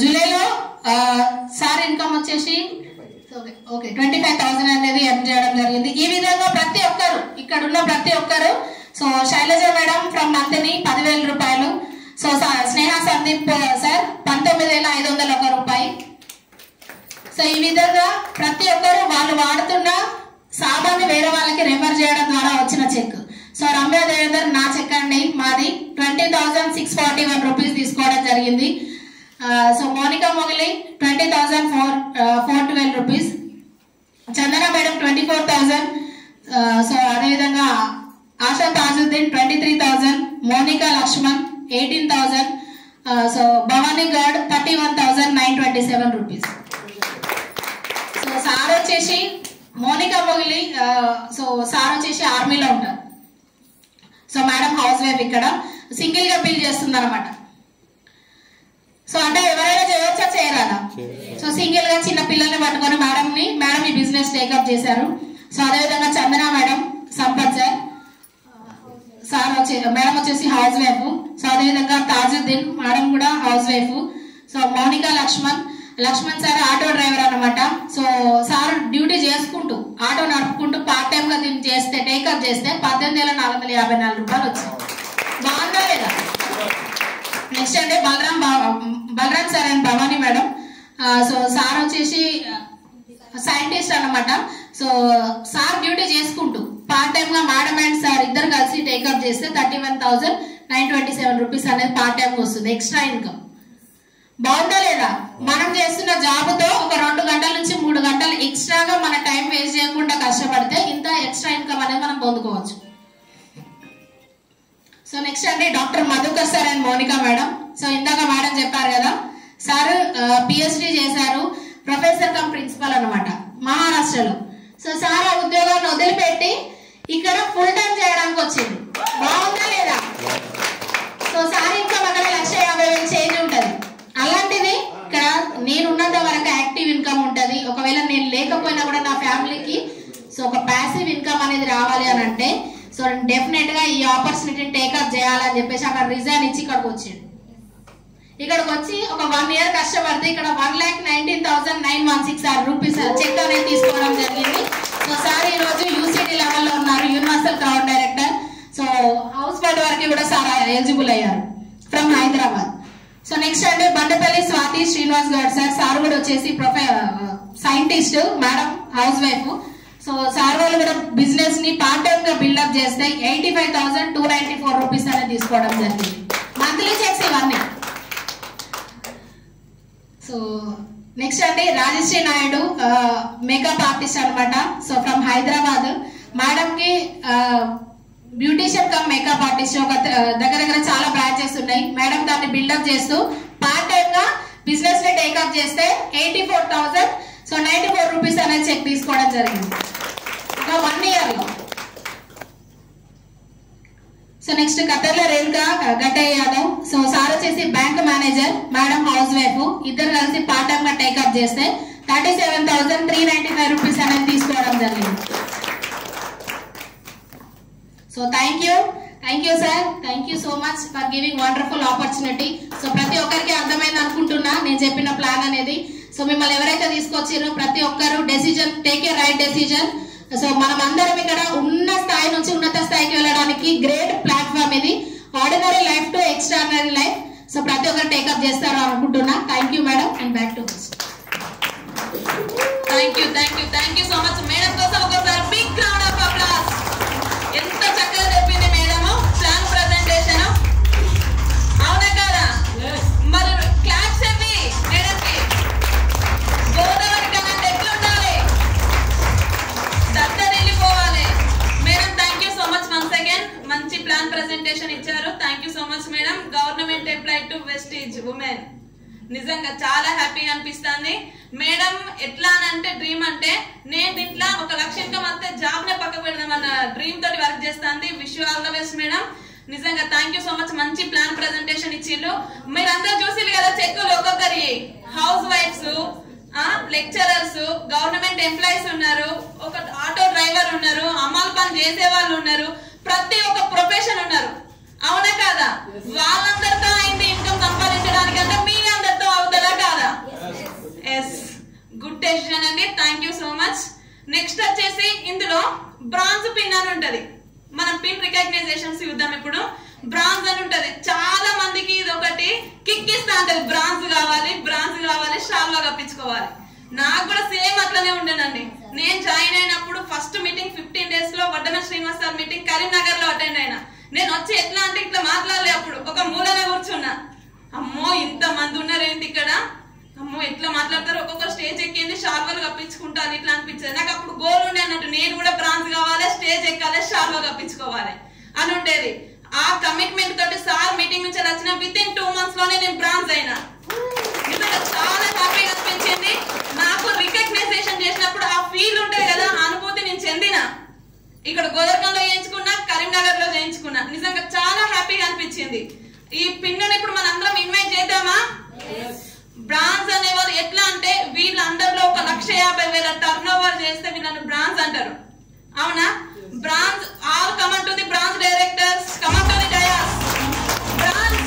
జూలైలో సార్ ఇన్కమ్ వచ్చేసి 25,000 అనేది ఎర్న్ చేయడం జరిగింది. ఈ విధంగా ప్రతి ఒక్కరు ఇక్కడ ఉన్న ప్రతి ఒక్కరు సో శైలజ మేడం ఫ్రమ్ మంతిని 10,000 రూపాయలు. సో స్నేహ సందీప్ సార్ 19,501 రూపాయి. సో ఈ విధంగా ప్రతి ఒక్కరు వాళ్ళు వాడుతున్న సామాన్ని వేరే వాళ్ళకి రెఫర్ చేయడం ద్వారా వచ్చిన చెక్. సో రమ్య దేవేందర్ నా చెక్ అండి మాది 20,641 రూపీస్ తీసుకోవడం జరిగింది. So Monika Mogili 20,412 rupees. Chandana madam 24,000. So అదేవిధంగా Asha Tajuddin 23,000. Monika Lakshman 18,000. So Bhavani Goud 31,927 rupees. So sir వచ్చేసి మోనికా మొగిలి సో సార్ వచ్చేసి ఆర్మీలో ఉంటారు. సో మేడం హౌస్ వైఫ్ ఇక్కడ సింగిల్ గా బిల్ చేస్తుంది అనమాట. సో అంటే ఎవరైనా చేయవచ్చా చేయరాదా? సో సింగిల్ గా చిన్న పిల్లల్ని పట్టుకొని మేడం ఈ బిజినెస్ టేకప్ చేశారు. సో అదేవిధంగా Chandana madam Sampath sir madam వచ్చేసి హౌస్ వైఫ్. సో అదేవిధంగా తాజుద్దీన్ మేడం కూడా housewife. So Mounika Lakshman sir auto driver అనమాట. సో సార్ డ్యూటీ చేసుకుంటూ ఆటో నడుపుకుంటూ పార్ట్ టైం గా దీన్ని చేస్తే టేకప్ చేస్తే 18,454 రూపాయలు వచ్చాయి. బాగుందా లేదా? నెక్స్ట్ అంటే Balaram sir and Bhavani madam. So sir వచ్చేసి సైంటిస్ట్ అనమాట. సో సార్ డ్యూటీ చేసుకుంటూ పార్ట్ టైమ్ గా మేడం అండ్ సార్ ఇద్దరు కలిసి టేకప్ చేస్తే 31,927 రూపీస్ అనేది పార్ట్ టైం వస్తుంది ఎక్స్ట్రా ఇన్కమ్. బాగుందా లేదా? మనం చేస్తున్న జాబ్ తో ఒక 2 గంటల నుంచి 3 గంటలు ఎక్స్ట్రాగా మన టైం వేస్ట్ చేయకుండా కష్టపడితే ఇంత ఎక్స్ట్రా ఇన్కమ్ అనేది మనం పొందుకోవచ్చు. సో నెక్స్ట్ అండి doctor Madhukar sir and Monika madam. So ఇందాక మేడం చెప్పారు కదా సార్ పిహెచ్డి చేశారు, ప్రొఫెసర్ కమ్ ప్రిన్సిపల్ అనమాట మహారాష్ట్రలో. సో సార్ ఆ ఉద్యోగాన్ని వదిలిపెట్టి ఇక్కడ ఫుల్ టైం చేయడానికి వచ్చింది. బాగుందా లేదా? సో సార్ ఇన్కమ్ అక్కడ 1,50,000 చేంజ్ ఉంటది. అలాంటిది ఇక్కడ నేనున్నంత వరకు యాక్టివ్ ఇన్కమ్ ఉంటది. ఒకవేళ నేను లేకపోయినా కూడా నా ఫ్యామిలీకి సో ఒక ప్యాసివ్ ఇన్కమ్ అనేది రావాలి అని అంటే సో డెఫినెట్ గా ఈ ఆపర్చునిటీని టేకప్ చేయాలని చెప్పేసి అక్కడ రిజైన్ ఇచ్చి ఇక్కడికి వచ్చాడు. ఇక్కడికి వచ్చి ఒక 1 ఇయర్ కష్టపడితే ఇక్కడ 1,19,916 రూపీస్ చెక్ అనేది తీసుకోవడం జరిగింది. సో సార్ ఈ రోజు యూసిటీ లెవెల్లో ఉన్నారు, universal crowd director. So house wide వరకు కూడా సార్ ఎలిజిబుల్ అయ్యారు ఫ్రమ్ హైదరాబాద్. సో నెక్స్ట్ అంటే బండపల్లి స్వాతి శ్రీనివాస్ గౌడ్ సార్ కూడా వచ్చేసి scientist, madam housewife. So sir వాళ్ళు కూడా బిజినెస్ ని పార్ట్ టైం గా బిల్డప్ చేస్తే 85,294 రూపీస్ అనేది తీసుకోవడం జరిగింది. మంత్లీ చెక్స్ ఇవన్నీ. సో నెక్స్ట్ అండి రాజశ్రీ నాయుడు మేకప్ ఆర్టిస్ట్ అనమాట. So from Hyderabad. మేడం కి బ్యూటిషియన్ కమ్ మేకప్ ఆర్టిస్ట్ ఒక దగ్గర చాలా బ్రాంచెస్ ఉన్నాయి. మేడం దాన్ని బిల్డప్ చేస్తూ పార్ట్ టైం గా బిజినెస్ ని టేకప్ చేస్తే 84,094 రూపీస్ అనేది చెక్ తీసుకోవడం జరిగింది ఒక 1 ఇయర్ లో. So next Katarla Renuka Gattaiah Yadav. So sir వచ్చేసి bank manager, madam housewife. ఇద్దరు కలిసి పార్ట్ టైం గా టేకప్ చేస్తే 37,395 రూపీస్ అనేది తీసుకోవడం జరిగింది. So thank you sir, thank you so much for giving wonderful opportunity. So ప్రతి ఒక్కరికి అర్థమైంది అనుకుంటున్నా నేను చెప్పిన ప్లాన్ అనేది. సో మిమ్మల్ని ఎవరైతే తీసుకొచ్చారో ప్రతి ఒక్కరు decision take a right decision. So మనం అందరం ఇక్కడ ఉన్న స్థాయి నుంచి ఉన్నత స్థాయికి వెళ్ళడానికి గ్రేట్ ప్లాట్ఫామ్ ఇది. Ordinary life to extraordinary life. So ప్రతి ఒక్కరు టేకప్ చేస్తారు అనుకుంటున్నా. Thank you madam and back to thank you so much madam కోసం ఒక ప్రెజెంటేషన్ ఇచ్చారు. Thank you so much madam. Government employee to Vestige women, నిజంగా చాలా హ్యాపీగా అనిపిస్తుంది మేడం. ఎట్లా అంటే డ్రీమ్ అంటే నేను దీంట్లో 1 లక్ష ఇన్కమ్ వస్తే జాబ్ నే పక్కకు పెడదామన్న డ్రీమ్ తోటి వర్క్ చేస్తుంది. Wish you all the best madam. నిజంగా థ్యాంక్ యూ సో మచ్. మంచి ప్లాన్ ప్రెజెంటేషన్ ఇచ్చిళ్ళు. మీరందరూ చూసిరు కదా చెక్కులు ఒక్కొక్కరి. హౌస్ వైఫ్స్, లెక్చరర్స్, గవర్నమెంట్ ఎంప్లాయీస్ ఉన్నారు, ఒక ఆటో డ్రైవర్ ఉన్నారు, అమలు పని చేసే వాళ్ళు ఉన్నారు, ప్రతి ఒక్క ప్రొఫెషన్ ఉన్నారు. అవునా కాదా? వాళ్ళందరితో అయింది ఇన్కమ్ సంపాదించడానికంటే మీ అందరితో అవుతుందా కాదా? ఎస్, గుడ్ డెసిషన్ అండి. Thank you so much. Next వచ్చేసి ఇందులో బ్రాంజ్ పిన్ అని ఉంటది. మనం పిన్ రికగ్నైజేషన్స్ చూద్దాం. ఇప్పుడు బ్రాంజ్ అని ఉంటది. చాలా మందికి ఇది ఒకటి కిక్ ఇస్తా ఉంటది, బ్రాంజ్ కావాలి, షాల్వా కప్పించుకోవాలి. నాకు కూడా సేమ్ అట్లనే ఉండేనండి. నేను జాయిన్ అయినప్పుడు ఫస్ట్ మీటింగ్ 15 days లో వడ్డన శ్రీనివాస్ సార్ మీటింగ్ కరీంనగర్ లో అటెండ్ అయినా. నేను వచ్చి ఎట్లా అంటే ఇట్లా మాట్లాడలే. అప్పుడు ఒక మూలన కూర్చున్నా. అమ్మో ఇంత మంది ఉన్నారేంటి ఇక్కడ, అమ్మో ఎట్లా మాట్లాడతారు, ఒక్కొక్కరు స్టేజ్ ఎక్కింది షాల్వాలు కప్పించుకుంటారు ఇట్లా అనిపించేది. నాకు అప్పుడు గోల్ ఉండే అన్నట్టు, నేను కూడా బ్రాంజ్ కావాలి, స్టేజ్ ఎక్కాలి, షాల్వా కప్పించుకోవాలి అని ఉండేది. ఆ కమిట్మెంట్ తోటి సార్ మీటింగ్ నుంచి వచ్చిన within 2 months లోనే నేను బ్రాంజ్ అయినా. నిజంగా చాలా హ్యాపీగా అనిపించింది నాకు. రికగ్నైజేషన్ చేసినప్పుడు ఆ ఫీల్ ఉంటది కదా, అనుభూతి నేను చెందిన. ఇక్కడ గోదర్గంలో చేయించుకున్నా, కరీంనగర్ లో చేయించుకున్నా. నిజంగా చాలా హ్యాపీగా అనిపించింది. ఈ పిన్నని ఇప్పుడు మన అందరం ఇన్వైట్ చేద్దామా? బ్రాంజ్ అనేవాళ్ళు ఎట్లా అంటే వీళ్ళ అండర్ లో 1,50,000 టర్న్ ఓవర్ చేస్తే వీళ్ళని బ్రాంజ్ అంటారు. అవునా? Bronze all come on to the bronze directors, come on to the dais. Bronze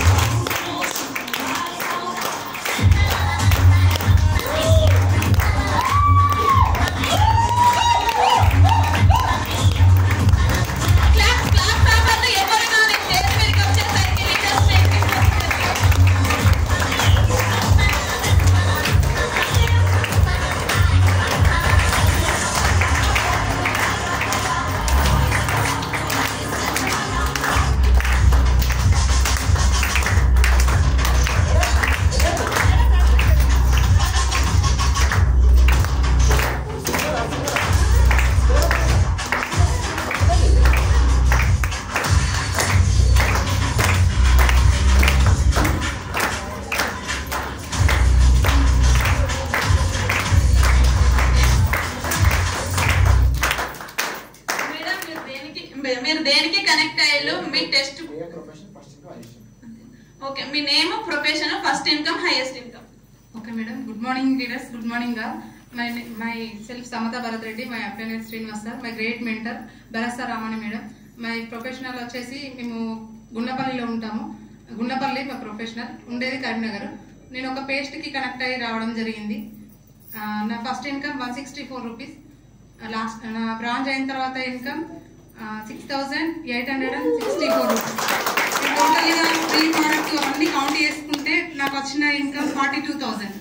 మీరు దేనికి కనెక్ట్ అయ్యారు? మీ టెస్ట్ ఓకే, మీ name, profession, first income, highest income. Okay madam. Good morning leaders, good morning. Myself Samata Bharat Reddy, my upliner Srinivas sir, my great mentor బరస్తా Ramani madam. My professional వచ్చేసి మేము గుండ్లపల్లిలో ఉంటాము. గుండ్లపల్లి మా ప్రొఫెషనల్, ఉండేది కరీంనగర్. నేను ఒక పేస్ట్ కి కనెక్ట్ అయ్యి రావడం జరిగింది. నా ఫస్ట్ ఇన్కమ్ 164 రూపీస్. లాస్ట్ నా బ్రాంచ్ అయిన తర్వాత ఇన్కమ్ 6,864 రూపీస్. టోటల్గా 3 ప్రోడక్ట్ అన్ని కౌంట్ చేసుకుంటే నాకు వచ్చిన income 42,000.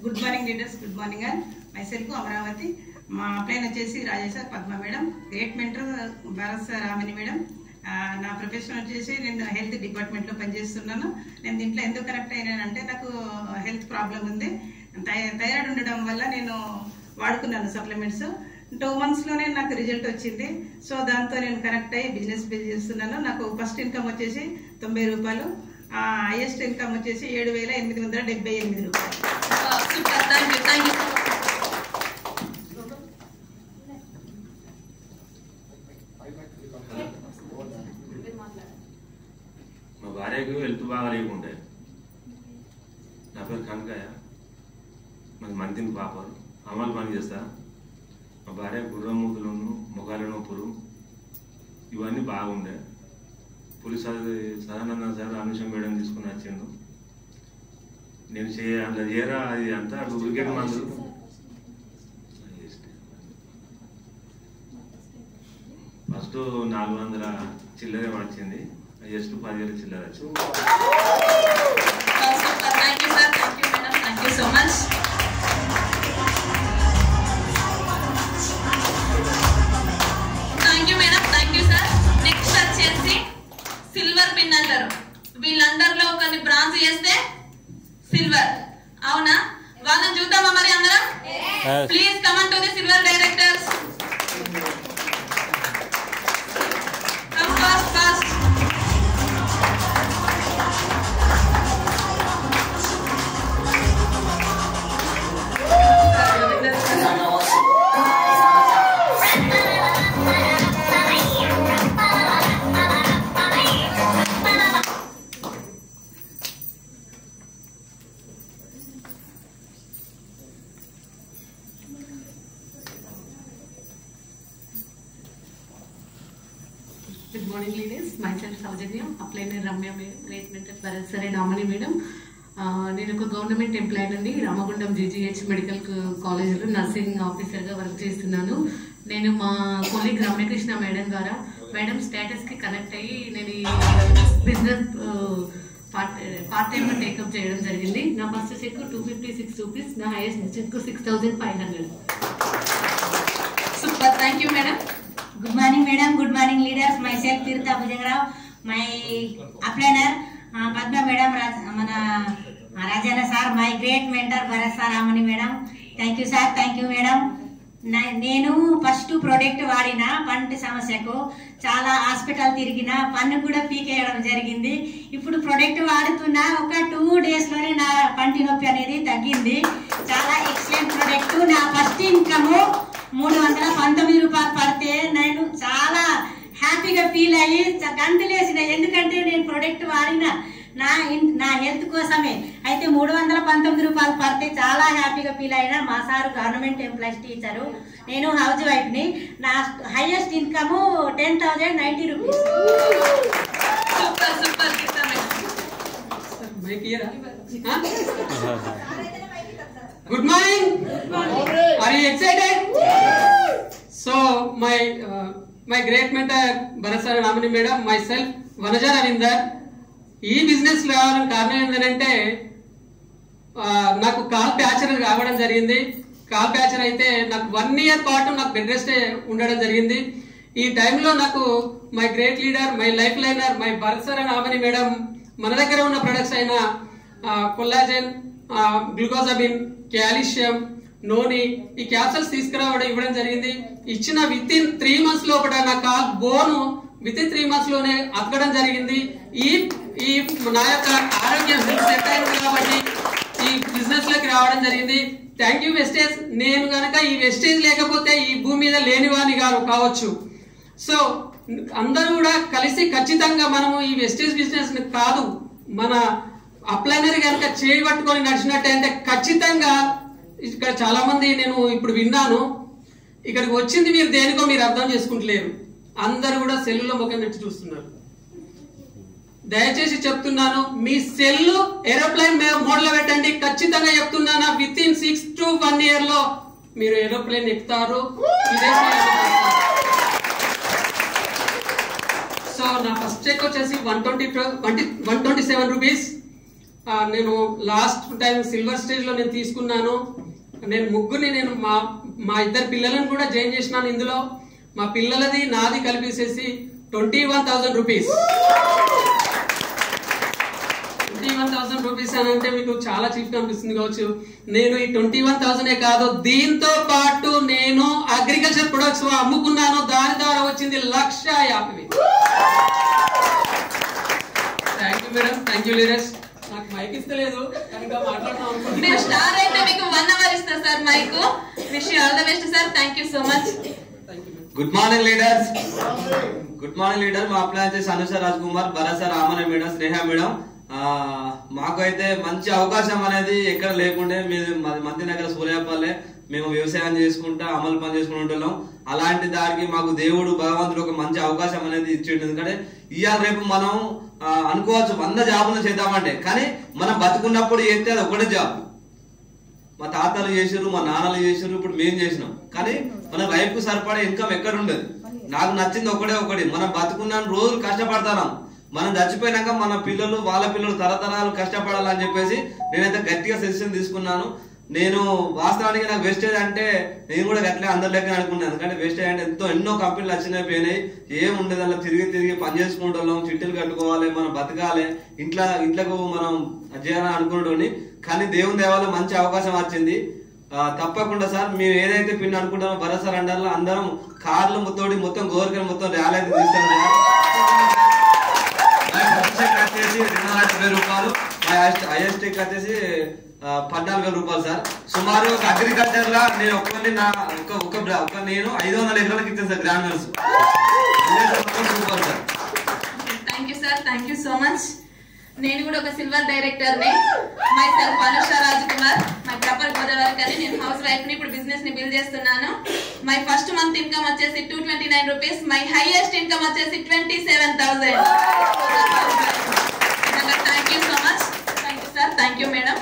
Good morning leaders, good morning and my self Amaravati. మా అప్లైన్ వచ్చేసి Rajeshwar Padma madam, great mentor Bharat Ramini madam. నా ప్రొఫెషన్ వచ్చేసి నేను హెల్త్ డిపార్ట్మెంట్లో పనిచేస్తున్నాను. నేను దీంట్లో ఎందుకు కనెక్ట్ అయినానంటే నాకు హెల్త్ ప్రాబ్లం ఉంది. థైరాయిడ్ ఉండడం వల్ల నేను వాడుకున్నాను సప్లిమెంట్స్. 2 monthsలోనే నాకు రిజల్ట్ వచ్చింది. సో దాంతో నేను కనెక్ట్ అయ్యి బిజినెస్ బిల్డ్ చేస్తున్నాను. నాకు ఫస్ట్ ఇన్కమ్ వచ్చేసి 90 రూపాయలు, హైయెస్ట్ ఇన్కమ్ వచ్చేసి 7,878 రూపాయలు. మా భార్యకు హెల్త్ బాగా లేకుంటే, నా పేరు కనకయ్య, మాది మంతిని పాపలు, అమలు పని చేస్తా. మా భార్య గుర్రమూతులు, మొగాల నొప్పులు ఇవన్నీ బాగుండే. Police Sadananda sir Rameswaram madam తీసుకుని వచ్చిండు. నేను అట్లా చేయరా, అది అంతా డూప్లికేట్ మందు. ఫస్ట్ 400 చిల్లరే వచ్చింది, జస్ట్ 10,000 చిల్లర వచ్చింది. సిల్వర్ పిన్ అంటారు. వీళ్ళందరిలో ఒకరిని బ్రాంజ్ చేస్తే సిల్వర్. అవునా? వాళ్ళని చూద్దామా మరి అందరం? Please come on to the silver directors. Good morning, ladies. Myself Saujanya, applied Ramya, great mentor, Bharat sir and Amani madam. నేను ఒక గవర్నమెంట్ ఎంప్లాయీ అండి. రామగుండం జీజీహెచ్ మెడికల్ కాలేజ్లో నర్సింగ్ ఆఫీసర్గా వర్క్ చేస్తున్నాను. నేను మా కొలీగ్ రమ్యకృష్ణ మేడం ద్వారా మేడం స్టేటస్కి కనెక్ట్ అయ్యి నేను ఈ బిజినెస్ పార్ట్ టైమ్ టేకప్ చేయడం జరిగింది. నా ఫస్ట్ చెక్ 256 రూపీస్, నా highest cheque 6500. Super, thank you madam. Good morning, madam. Good morning, leaders. Myself, Tirtha Bhujangrao. My upplaner, Padma madam, Mana Rajana sir, my great mentor, Bharat sir, Ramani madam. Thank you, sir. Thank you, madam. నేను first product వాడిన పంట సమస్యకు చాలా hospital తిరిగిన, పన్ను కూడా పీకేయడం జరిగింది. ఇప్పుడు ప్రోడక్ట్ వాడుతున్నా ఒక 2 days లోనే నా పంటి నొప్పి అనేది తగ్గింది. చాలా ఎక్సలెంట్ ప్రోడక్ట్. నా ఫస్ట్ ఇన్కమ్ 319 రూపాయలు పడితే నేను చాలా హ్యాపీగా ఫీల్ అయ్యి గంతులేసిన. ఎందుకంటే నేను ప్రోడక్ట్ వాడిన నా హెల్త్ కోసమే. అయితే 319 రూపాయలు పడితే చాలా హ్యాపీగా ఫీల్ అయినా. మా సార్ గవర్నమెంట్ ఎంప్లాయీస్ టీచరు, నేను హౌస్ వైఫ్ ని. నా highest income 10,090 rupees. Super super. Good morning. Are you excited? So my great mentor Bharat sir and Amani madam, myself Vanaja Ravinder. ఈ బిజినెస్ లో రావడానికి కారణం ఏంటంటే నాకు కాల్ ప్యాచర్ రావడం జరిగింది. కాల్ ప్యాచర్ అయితే నాకు 1 year పాటు నాకు బెడ్ రెస్ట్ ఉండడం జరిగింది. ఈ టైంలో నాకు my great leader, my life liner, my Bharat sir and Amani madam మన దగ్గర ఉన్న ప్రొడక్ట్స్ అయిన కొల్లాజెన్, గ్లూకోజామిన్, కాల్షియం, నోని ఈ క్యాప్సూల్స్ తీసుకురావడం ఇవ్వడం జరిగింది. ఇచ్చిన విత్ ఇన్ 3 months లోపల నా కాల్ బోను విత్ ఇన్ 3 months లోనే అతకడం జరిగింది. ఈ నా యొక్క ఆరోగ్యం సెట్ అయింది కాబట్టి ఈ బిజినెస్ లోకి రావడం జరిగింది. Thank you Vestige. నేను గనక ఈ వెస్టేజ్ లేకపోతే ఈ భూమి మీద లేనివాని కావచ్చు. సో అందరూ కూడా కలిసి ఖచ్చితంగా మనము ఈ వెస్టేజ్ బిజినెస్ కాదు, మన అప్లైనర్ కనుక చేయబట్టుకొని నడిచినట్టయితే ఖచ్చితంగా ఇక్కడ చాలా మంది నేను ఇప్పుడు విన్నాను, ఇక్కడికి వచ్చింది మీరు దేనికో మీరు అర్థం చేసుకుంటలేరు. అందరూ కూడా సెల్లులో ముఖం పెట్టి చూస్తున్నారు. దయచేసి చెప్తున్నాను, మీ సెల్లు ఏరోప్లేన్ మోడ్ లో పెట్టండి. ఖచ్చితంగా చెప్తున్నాను, విత్ ఇన్ 6 to 1 year లో మీరు ఏరోప్లేన్ ఎక్కుతారు. సో నా ఫస్ట్ చెక్ వచ్చేసి 127 రూపీస్. నేను లాస్ట్ టైం సిల్వర్ స్టేజ్ లో నేను తీసుకున్నాను. నేను ముగ్గురిని నేను మా 2 పిల్లలను కూడా జాయిన్ చేసినాను ఇందులో. మా పిల్లలది నాది కలిపేసేసి 21,000 రూపీస్. 21,000 రూపీస్ అని అంటే మీకు చాలా చీప్ అనిపిస్తుంది కావచ్చు. నేను ఈ 21,000 కాదు, దీంతో పాటు నేను అగ్రికల్చర్ ప్రొడక్ట్స్ అమ్ముకున్నాను. దాని ద్వారా వచ్చింది 1,50,000. Thank you madam, thank you leaders. నాకు మైక్ ఇస్తలేదు కనుక మాట్లాడతాం. మీరు స్టార్ అయితే మీకు 1 hour ఇస్తా sir mic. Wish you all the best sir. Thank you so much. Good morning leaders. Good morning leader. మా అప్లై చేసి అనుష రాజ్ కుమార్, భరత్ సార్, ఆమన మేడం, స్నేహ మేడం. మాకు అయితే మంచి అవకాశం అనేది ఎక్కడ లేకుండే. మంది దగ్గర సూర్యాపల్లె మేము వ్యవసాయం చేసుకుంటా అమలు పని చేసుకుంటూ ఉంటున్నాం. అలాంటి దానికి మాకు దేవుడు భగవంతుడు ఒక మంచి అవకాశం అనేది ఇచ్చిండు. ఎందుకంటే ఇవాళ రేపు మనం అనుకోవచ్చు 100 జాబులు చేద్దామంటే, కానీ మనం బతుకున్నప్పుడు చేస్తే అది ఒకటే జాబ్. మా తాతలు చేసారు, మా నాన్నలు చేసారు, ఇప్పుడు మేము చేసినాం. కానీ మన లైఫ్ కు సరిపడే ఇన్కమ్ ఎక్కడ ఉండదు. నాకు నచ్చింది ఒకటి, మనం బతుకున్న రోజులు కష్టపడతాం. మనం చచ్చిపోయినాక మన పిల్లలు వాళ్ళ పిల్లలు తరతరాలు కష్టపడాలని చెప్పేసి నేనైతే గట్టిగా సజెషన్ తీసుకున్నాను. నేను వాస్తవానికి నాకు వెస్టేజ్ అంటే నేను కూడా గట్లే అందరి లెక్క అనుకున్నాను. ఎందుకంటే వెస్టేజ్ అంటే ఎన్నో కంపెనీలు వచ్చినాయి పోయినాయి, ఏం ఉండదు. అలా తిరిగి పని చేసుకుంటున్నాం, చిట్టులు కట్టుకోవాలి, మనం బతకాలి, ఇంట్లోకి మనం చేయాలని అనుకుంటున్నాం. కానీ దేవుని దేవాల మంచి అవకాశం వచ్చింది. తప్పకుండా సార్ మేము ఏదైతే పిన్ అనుకుంటామో భరత్ సార్ అండర్లో అందరం కార్లు మొత్తం గోరికలు మొత్తం ర్యాలీ అయితే తీస్తాను సార్. వచ్చేసి 2,20,000 రూపాయలు, హైయెస్ట్ వచ్చేసి 14,000 రూపాయలు సార్. సుమారు ఒక అగ్రికల్చర్ లా నేను నేను 500 ఎకరాలకు ఇచ్చాను సార్. గ్రామీణస్ రూపాయలు sir. Thank you sir, thank you so much. నేను కూడా ఒక సిల్వర్ డైరెక్టర్ ని. My self Anusha Raj Kumar, my proper Godavari. నేను హౌస్ వైఫ్ ని, ఇప్పుడు బిజినెస్ ని బిల్డ్ చేస్తున్నాను. మై ఫస్ట్ మంత్ ఇన్కమ్ వచ్చేసి 229 rupees. My highest income వచ్చేసి 27,000. Thank you so much. Thank you sir. Thank you madam.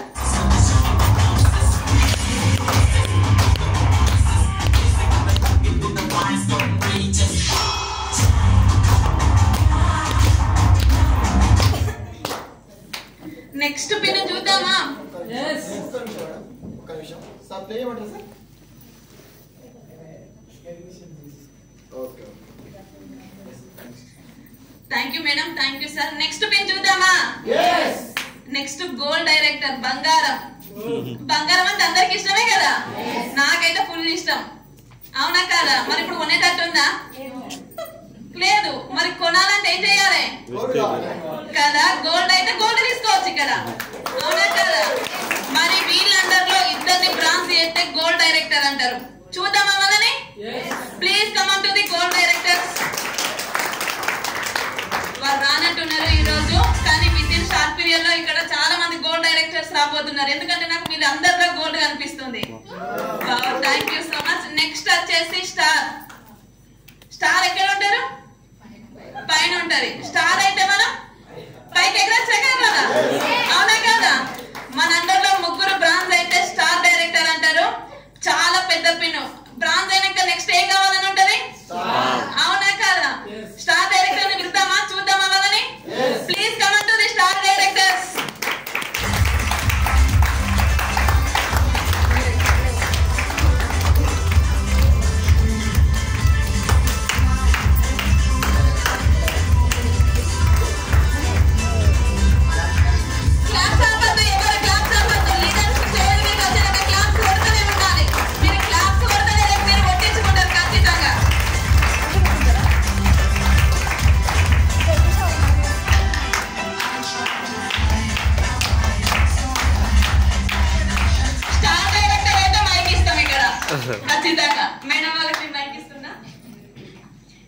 Next pin చూద్దామా? Thank you madam, thank you sir. Next pin చూద్దామా? Next gold director బంగారం. బంగారం అంటే అందరికి ఇష్టమే కదా, నాకైతే ఫుల్ ఇష్టం. అవునా కాదా? మరి ఇప్పుడు కొనేటట్టుందా? లేదు. మరి కొనాలంటే ఏం చేయాలి కదా? గోల్డ్ అయితే గోల్డ్ తీసుకోవచ్చు ఇక్కడ. అవునా కదా? మరి వీళ్ళందరిలో ఇద్దరిని బ్రాంజ్ చేస్తే గోల్డ్ డైరెక్టర్ అంటారు. చూద్దామా వాళ్ళని? Please come on to the gold directors. వారు రానట్టున్నారు ఈ రోజు, కానీ విత్ ఇన్ షార్ట్ పీరియడ్ లో ఇక్కడ చాలా మంది గోల్డ్ డైరెక్టర్స్ రాబోతున్నారు. ఎందుకంటే నాకు మీరు అందరిలో గోల్డ్ కనిపిస్తుంది. Thank you so much. Next వచ్చేసి స్టార్. స్టార్ ఎక్కడ ఉంటారు? పైన ఉంటది. స్టార్ అయితే మనం పైకి ఎగరొచ్చా కదా? అవునా కదా? మనందరిలో ముగ్గురు బ్రాంజ్ అయితే స్టార్ డైరెక్టర్ అంటారు. చాలా పెద్ద పిన్. బ్రాంజ్ అయినాక నెక్స్ట్ ఏం కావాలని ఉంటది? అవునా కదా? స్టార్ డైరెక్టర్ ని పిలుద్దామా? చూద్దామా వాళ్ళని? Please come on to the star directors. ఖచ్చితంగా మేడం వాళ్ళకి మైక్ ఇస్తున్నా.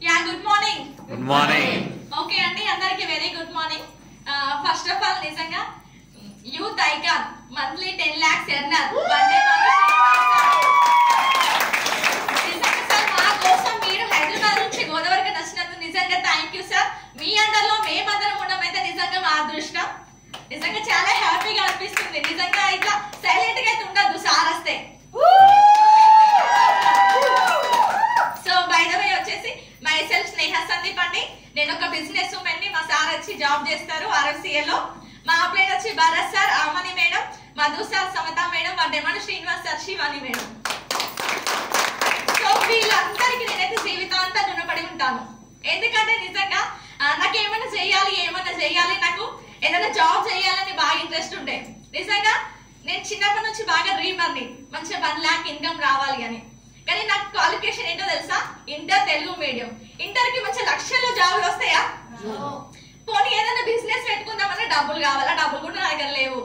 Yeah good morning. Good morning. Okay అండి, అందరికి very good morning. First of all నిజంగా youth icon, monthly 10 lakhs earner, one day నిజంగా సార్ మా కోసం మీరు హైదరాబాద్ నుంచి గోదావరికి నచ్చినందుకు నిజంగా థ్యాంక్ యూ సార్. మీ అండర్లో మేమందరం ఉండడం అయితే నిజంగా మా అదృష్టం. నిజంగా చాలా హ్యాపీగా అనిపిస్తుంది. నిజంగా ఇట్లా సైలెంట్ గా అయితే ఉండద్దు సార్ వస్తే. సో బై ద వే వచ్చేసి మై సెల్ఫ్ స్నేహ సందీప్ అండి. నేను ఒక బిజినెస్ ఉమెన్ ని. మా సార్ వచ్చి జాబ్ చేస్తారు RFCA లో. మా అప్లైన్ వచ్చి Bharat sir, Aamani madam, Madhu sir, Samata madam, Vaddemani Srinivas sir, Shivani madam. So వీళ్ళందరికీ నేనైతే జీవితాంతా రుణపడి ఉంటాను. ఎందుకంటే నిజంగా నాకేమన్నా చేయాలి, నాకు ఏదైనా జాబ్ చేయాలని బాగా ఇంట్రెస్ట్ ఉండే. నిజంగా నేను చిన్నప్పటి నుంచి బాగా డ్రీమర్ని, మంచిగా 1 lakh ఇన్కమ్ రావాలి అని. కానీ నాకు క్వాలిఫికేషన్ ఏంటో తెలుసా? Inter Telugu medium. ఇంటర్ కి మంచి లక్షల్లో జాబులు వస్తాయా? పోనీ ఏదైనా బిజినెస్ పెట్టుకుందామన్నా డబ్బులు కావాలా? డబ్బులు కూడా నా దగ్గర లేవు.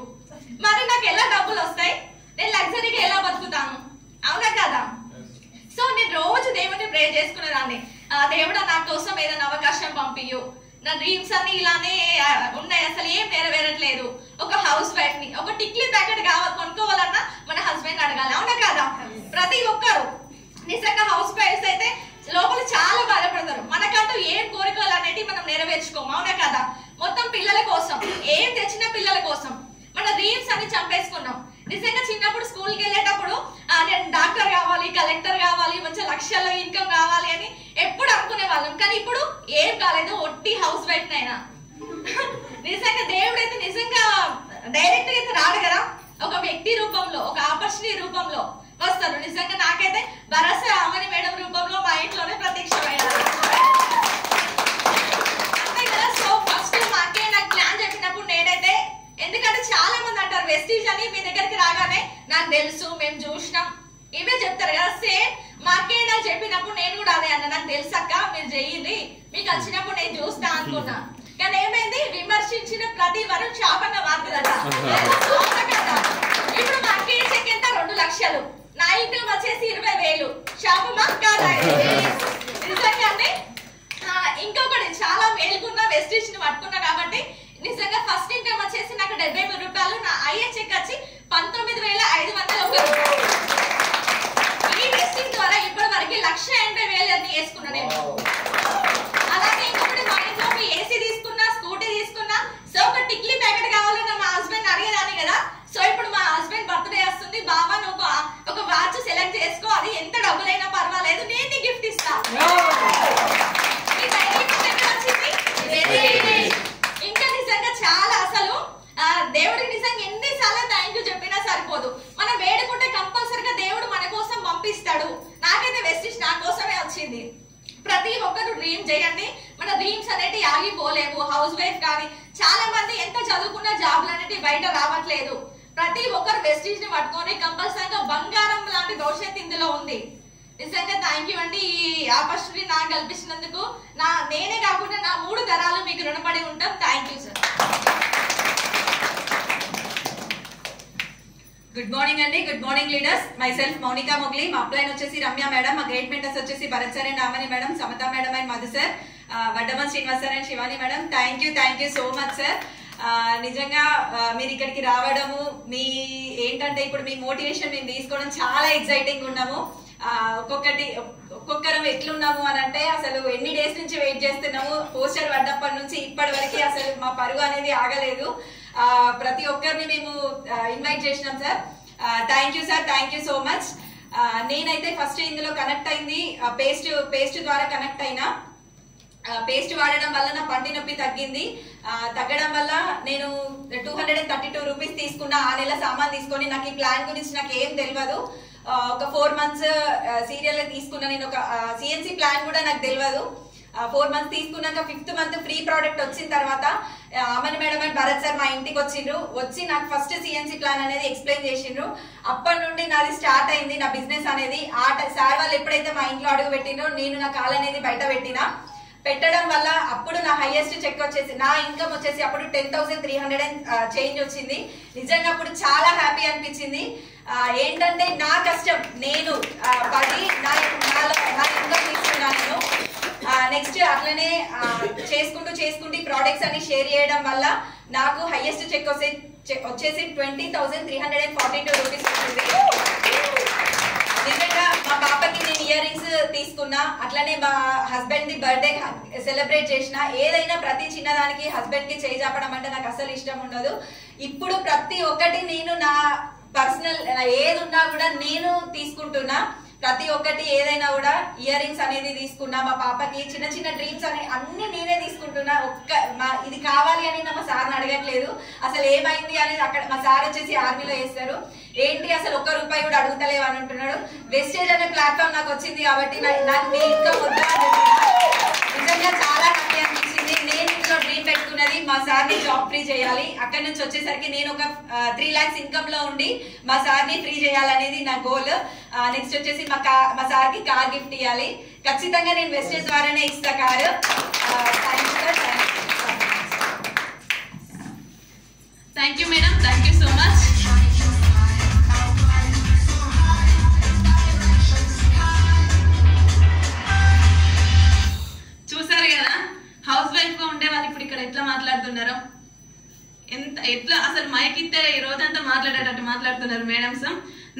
మరి నాకు ఎలా డబ్బులు వస్తాయి? నేను లగ్జరీగా ఎలా బతుకుతాను? అవునా కదా? సో నేను రోజు దేవుడిని ప్రే చేసుకునేదాన్ని, దేవుడా నా కోసం ఏదైనా అవకాశం పంపియు. నా డ్రీమ్స్ అన్ని ఇలానే ఉన్నాయి, అసలు ఏం నెరవేరట్లేదు. ఒక హౌస్ వైఫ్ ని, ఒక టిక్లీ ప్యాకెట్ కొనుక్కోవాలన్నా మన హస్బెండ్ అడగాలి. అవునా కదా? ప్రతి ఒక్కరు నిజంగా హౌస్ వైఫ్స్ అయితే లోపల చాలా బాధపడతారు. మనకంటూ ఏం కోరికలు అనేటివి మనం నెరవేర్చుకోము. అవునా కదా? మొత్తం పిల్లల కోసం, ఏం తెచ్చిన పిల్లల కోసం మన డ్రీమ్స్ అన్ని చంపేసుకున్నాం. నిజంగా చిన్నప్పుడు స్కూల్కి వెళ్ళేటప్పుడు నేను డాక్టర్ కావాలి, కలెక్టర్ కావాలి, మంచి లక్షల్లో ఇన్కమ్ కావాలి అని ఎప్పుడు అనుకునే వాళ్ళం. కానీ ఇప్పుడు ఏం కాలేదు, ఒట్టి హౌస్ వైఫ్ నైనా. నిజంగా దేవుడైతే నిజంగా డైరెక్ట్ గా అయితే రాడు కదా, ఒక వ్యక్తి రూపంలో, ఒక ఆపర్చునిటీ రూపంలో వస్తారు. నిజంగా నాకైతే భరత్ రామని మేడం రూపంలో మా ఇంట్లోనే ప్రత్యక్షమయ్యారు. అంతే కదా? సో ఫస్ట్ మా అక్కయ్య నాకు ప్లాన్ చెప్పినప్పుడు నేనైతే, ఎందుకంటే చాలా మంది అంటారు వెస్టీజ్ అని మీ దగ్గరికి రాగానే నాకు తెలుసు, మేము చూసినాం, ఇవే చెప్తారు కదా. సేమ్ మా అక్కయ్య నాకు చెప్పినప్పుడు నేను కూడా అదే అన్న, నాకు తెలుసక్క మీరు చెయ్యండి, మీకు వచ్చినప్పుడు నేను చూస్తా అనుకున్నా. కానీ ఏమైంది? విమర్శించిన ప్రతి వరం శాపంగా మారుతుందట. ఇప్పుడు మా అక్కయ్య చెక్ ఎంత? 2 లక్షలు. నా ఇన్కమ్ వచ్చేసి 20,000. శాపమా కాదా? నిజంగానే ఇంకొకటి చాలా మేలుకున్నా, వెస్టీజ్ ని పట్టుకున్నా కాబట్టి నిజంగా ఫస్ట్ ఇన్కమ్ వచ్చేసి నాకు 73 రూపాయలు. నా ఐఏ చెక్ వచ్చి 19,501 రూపాయలు. ఈ వెస్టీజ్ ద్వారా ఇప్పటి వరకు 1,80,000 వేసుకున్నా నేను. వచ్చింది. ప్రతి ఒక్కరు డ్రీమ్ చేయండి. మన డ్రీమ్స్ అనేటివి ఆగిపోలేవు. హౌస్ వైఫ్ కానీ చాలా మంది ఎంత చదువుకున్న జాబ్లు అనేటివి బయట రావట్లేదు. ప్రతి ఒక్కరు వెస్టీజ్ ని పట్టుకొని కంపల్సరీగా బంగారం లాంటి భవిష్యత్తు ఇందులో ఉంది. నిజంగా థ్యాంక్ యూ అండి. ఈ ఆపర్చునిటీ నాకు కల్పించినందుకు నేనే కాకుండా నా 3 తరాలు మీకు రుణపడి ఉంటాం. Thank you sir. Good morning అండి. Good morning leaders. Myself Mounika Mogli. మా అప్లైన్ వచ్చేసి రమ్య మేడం. మా గ్రేట్ మెంటర్స్ వచ్చేసి Bharat sir and Ramani madam, Samata madam and Madhu sir, Vaddaman Srinivas sir and Shivani madam. Thank you so much sir. నిజంగా మీరు ఇక్కడికి రావడము మీ ఏంటంటే ఇప్పుడు మీ మోటివేషన్ మేము తీసుకోవడం చాలా ఎక్సైటింగ్ ఉన్నాము. ఒక్కొక్కరం ఎట్లున్నాము అని అంటే అసలు ఎన్ని డేస్ నుంచి వెయిట్ చేస్తున్నాము. పోస్టర్ పడ్డప్పటి నుంచి ఇప్పటి వరకు అసలు మా పరుగు అనేది ఆగలేదు. ప్రతి ఒక్కరిని మేము ఇన్వైట్ చేసినాం sir. Thank you sir. Thank you so much. నేనైతే ఫస్ట్ ఇందులో కనెక్ట్ అయింది పేస్ట్ ద్వారా కనెక్ట్ అయినా. పేస్ట్ వాడడం వల్ల నా పంటి నొప్పి తగ్గింది. తగ్గడం వల్ల నేను 232 రూపీస్ తీసుకున్నా. ఆ నెల సామాన్ తీసుకొని నాకు ఈ ప్లాన్ గురించి నాకు ఏం తెలియదు. ఒక 4 మంత్స్ సీరియల్ తీసుకున్నా. నేను ఒక సిఎన్సి ప్లాన్ కూడా నాకు తెలియదు. 4 మంత్స్ తీసుకున్నాక 5th మంత్ ఫ్రీ ప్రోడక్ట్ వచ్చిన తర్వాత Aman madam and Bharat sir మా ఇంటికి వచ్చి నాకు ఫస్ట్ సిఎన్సి ప్లాన్ అనేది ఎక్స్ప్లెయిన్ చేసిండ్రు. అప్పటి నుండి నాది స్టార్ట్ అయింది నా బిజినెస్ అనేది. సార్ వాళ్ళు ఎప్పుడైతే మా ఇంట్లో అడుగు పెట్టిండ్రో నేను నా కాల్ అనేది బయట పెట్టడం వల్ల అప్పుడు నా హైయెస్ట్ చెక్ వచ్చేసి నా ఇన్కమ్ వచ్చేసి అప్పుడు 10,300 చేంజ్ వచ్చింది. నిజంగా అప్పుడు చాలా హ్యాపీ అనిపించింది. ఏంటంటే నా కష్టం నేను పడి నా ఇన్కమ్ తీసుకున్నాను నేను. నెక్స్ట్ అట్లనే చేసుకుంటూ ఈ ప్రోడక్ట్స్ అన్ని షేర్ చేయడం వల్ల నాకు హైయెస్ట్ చెక్ వచ్చేసి 20,342 రూపీస్ వచ్చింది. నిజంగా మా పాపకి నేను ఇయర్ రింగ్స్ తీసుకున్నా. అట్లనే మా హస్బెండ్ ది బర్త్డే సెలబ్రేట్ చేసిన. ఏదైనా ప్రతి చిన్నదానికి హస్బెండ్ కి చేయి చాపడం అంటే నాకు అసలు ఇష్టం ఉండదు. ఇప్పుడు ప్రతి ఒక్కటి నేను నా పర్సనల్ ఏది ఉన్నా కూడా నేను తీసుకుంటున్నా. ప్రతి ఒక్కటి ఏదైనా కూడా ఇయర్ రింగ్స్ అనేది తీసుకున్నా. మా పాపకి చిన్న డ్రీమ్స్ అని అన్ని నేనే తీసుకుంటున్నా. ఇది కావాలి అని మా సార్ని అడగట్లేదు. అసలు ఏమైంది అనేది అక్కడ మా సార్ వచ్చేసి ఆర్మీలో చేస్తారు. ఏంటి అసలు ₹1 కూడా అడుగుతలేవు అని అంటున్నాడు. వెస్టేజ్ అనే ప్లాట్ఫామ్ నాకు వచ్చింది కాబట్టి నాకు మీ ఇన్కమ్ వద్దా అని నిజంగా చాలా హ్యాపీ అనిపించింది. నేను ఇంట్లో డ్రీమ్ పెట్టుకున్నది మా సార్ని జాబ్ ఫ్రీ చేయాలి. అక్కడి నుంచి వచ్చేసరికి నేను ఒక 3 lakhs ఇన్కమ్ లో ఉండి మా సార్ని ఫ్రీ చేయాలనేది నా గోల్. నెక్స్ట్ వచ్చేసి మా సార్కి కార్ గిఫ్ట్ ఇవ్వాలి. ఖచ్చితంగా నేను వెస్టేజ్ ద్వారానే ఇస్తా car. Thank you madam. Thank you so much. చూసారు కదా హౌస్ వైఫ్ గా ఉండే వాళ్ళు ఇప్పుడు ఇక్కడ ఎట్లా మాట్లాడుతున్నారో. ఎట్లా అసలు మైక్ ఇస్తే ఈ రోజంతా మాట్లాడేటట్టు మాట్లాడుతున్నారు మేడమ్స్.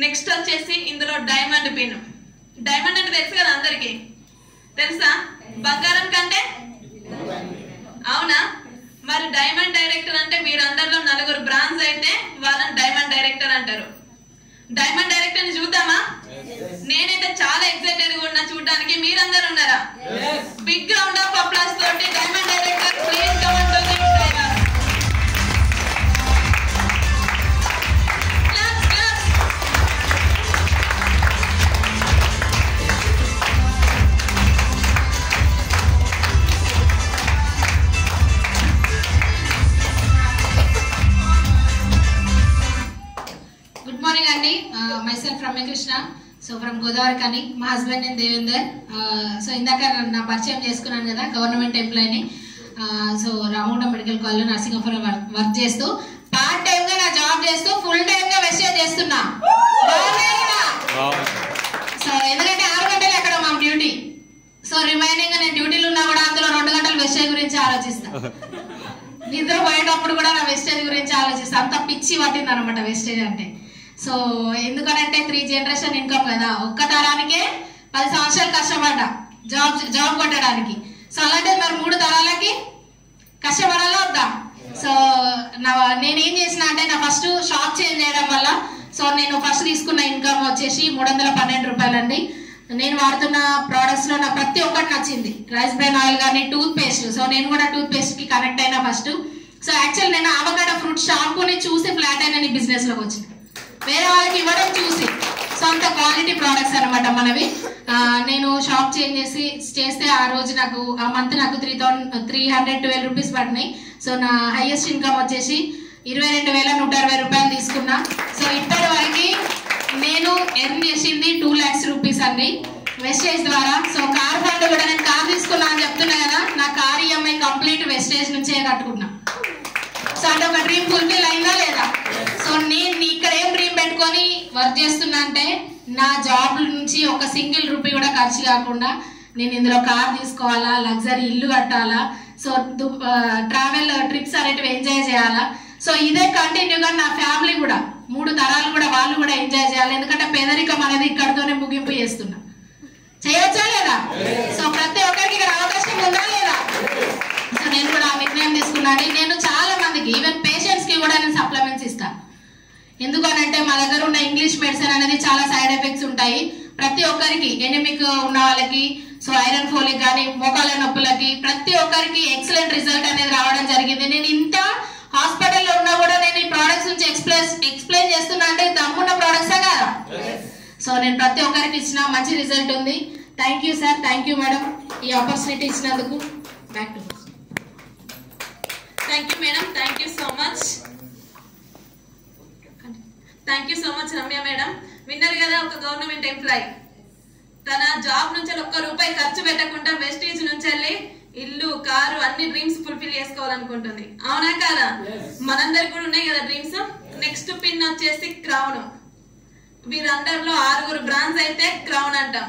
నెక్స్ట్ వచ్చేసి ఇందులో డైమండ్ పిన్. డైమండ్ అంటే తెలుసు కదా అందరికి, తెలుసా? బంగారం కంటే అవునా? మరి డైమండ్ డైరెక్టర్ అంటే మీరందరిలో 4 బ్రాంజ్ అయితే వాళ్ళని డైమండ్ డైరెక్టర్ అంటారు. డైమండ్ డైరెక్టర్ ని చూద్దామా? నేనైతే చాలా ఎక్సైటెడ్ గా ఉన్నా చూడడానికి. మీరందరూ ఉన్నారా? బిగ్ రౌండ్ ఆఫ్ అప్లాస్ తోటి diamond director please come on to the stage. Good morning అండి. Myself Ramyakrishna. So from Godavari కానీ. మా హస్బెండ్ నేను దేవేందర్. సో ఇందాక నా పరిచయం చేసుకున్నాను కదా, గవర్నమెంట్ ఎంప్లాయీని. సో రామగుండం మెడికల్ కాలేజ్లో నర్సింగ్ ఆఫర్ వర్క్ చేస్తూ పార్ట్ టైం గా నా జాబ్ చేస్తూ ఫుల్ టైం గా వెస్టేజ్ చేస్తున్నా. సో ఎందుకంటే 6 గంటలు అక్కడ మా డ్యూటీ. సో రిమైనింగ్ నేను డ్యూటీలు ఉన్నా కూడా అందులో 2 గంటలు వెస్టేజ్ గురించి ఆలోచిస్తా. నిద్ర పోయేటప్పుడు కూడా నా వెస్టేజ్ గురించి ఆలోచిస్తా. అంత పిచ్చి పట్టింది అనమాట వెస్టేజ్ అంటే. సో ఎందుకనంటే 3 జనరేషన్ ఇన్కమ్ కదా. ఒక్క తరానికే 10 సంవత్సరాలు కష్టపడ్డా జాబ్ కొట్టడానికి. సో అలాంటిది మరి 3 తరాలకి కష్టపడాలా వద్దా? సో నేనేం చేసిన అంటే నా ఫస్ట్ షాప్ చేంజ్ చేయడం వల్ల సో నేను ఫస్ట్ తీసుకున్న ఇన్కమ్ వచ్చేసి ₹312 అండి. నేను వాడుతున్న ప్రోడక్ట్స్ లో నాకు ప్రతి ఒక్కటి నచ్చింది. రైస్ బ్రాన్ ఆయిల్ కానీ టూత్ పేస్ట్. సో నేను కూడా టూత్ పేస్ట్ కి కనెక్ట్ అయినా ఫస్ట్. సో యాక్చువల్ నేను అవకాడో ఫ్రూట్ షాంపూని చూసి ఫ్లాట్ అయిన బిజినెస్ లోకి వచ్చింది. వేరే వాళ్ళకి ఇవ్వడం చూసి. సో సొంత క్వాలిటీ ప్రోడక్ట్స్ అనమాట మనవి. నేను షాప్ చేంజ్ చేస్తే ఆ రోజు నాకు ఆ మంత్ నాకు 312 రూపీస్ పడినాయి. సో నా హైయెస్ట్ ఇన్కమ్ వచ్చేసి 22,160 రూపాయలు తీసుకున్నా. సో ఇప్పటి వరకు నేను ఎర్న్ చేసింది 2 lakhs రూపీస్ అండి వెస్టేజ్ ద్వారా. సో కార్ ఫండ్ కూడా నేను కార్ తీసుకున్నా అని చెప్తున్నా కదా, నా కార్ ఈఎంఐ కంప్లీట్ వెస్టేజ్ నుంచే కట్టుకున్నా. సో అంటే ఒక డ్రీమ్ ఫుల్ఫిల్ అయిందా లేదా? సో నేను ఇక్కడ ఏం డ్రీమ్ పెట్టుకొని వర్క్ చేస్తున్నా అంటే నా జాబ్ నుంచి ఒక సింగిల్ రూపీ కూడా ఖర్చు కాకుండా నేను ఇందులో కార్ తీసుకోవాలా, లగ్జరీ ఇల్లు కట్టాలా, సో ట్రావెల్ ట్రిప్స్ అనేటివి ఎంజాయ్ చేయాలా. సో ఇదే కంటిన్యూగా నా ఫ్యామిలీ కూడా 3 తరాలు కూడా వాళ్ళు కూడా ఎంజాయ్ చేయాలి. ఎందుకంటే పేదరికం అనేది ఇక్కడితోనే ముగింపు చేస్తున్నా. చేయొచ్చా లేదా? సో ప్రతి ఒక్కరికి ఇక్కడ అవకాశం ఉందా లేదా? సో నేను కూడా ఆ నిర్ణయం తీసుకున్నాను. నేను చాలా మందికి ఈవెన్ పేషెంట్స్ కి కూడా నేను సప్లిమెంట్స్ ఇస్తాను. ఎందుకనంటే మా దగ్గర ఉన్న ఇంగ్లీష్ మెడిసిన్ అనేది చాలా సైడ్ ఎఫెక్ట్స్ ఉంటాయి. ప్రతి ఒక్కరికి ఎనిమిక్ ఉన్న వాళ్ళకి, సో ఐరన్ ఫోలిక్ కానీ మోకాల నొప్పులకి ప్రతి ఒక్కరికి ఎక్సలెంట్ రిజల్ట్ అనేది రావడం జరిగింది. నేను ఇంత హాస్పిటల్లో ఉన్నా కూడా నేను ఈ ప్రోడక్ట్స్ నుంచి ఎక్స్ప్లెయిన్ చేస్తున్నా అంటే దమ్మున్న ప్రోడక్ట్సే కదా. సో నేను ప్రతి ఒక్కరికి ఇచ్చిన మంచి రిజల్ట్ ఉంది. Thank you sir, thank you madam ఈ ఆపర్చునిటీ ఇచ్చినందుకు. Back to thank you madam, thank you so much. Thank you so much Ramya madam. విన్నారు కదా, ఒక గవర్నమెంట్ ఎంప్లాయీ తన జాబ్ నుంచి ₹1 ఖర్చు పెట్టకుండా వెస్టేజ్ నుంచి వెళ్ళి ఇల్లు, కారు అన్ని డ్రీమ్స్ ఫుల్ఫిల్ చేసుకోవాలనుకుంటుంది. అవునా కాదా? మనందరికి కూడా ఉన్నాయి కదా డ్రీమ్స్. నెక్స్ట్ పిన్ వచ్చేసి క్రౌన్. వీరందరిలో 6 బ్రాండ్స్ అయితే క్రౌన్ అంటాం.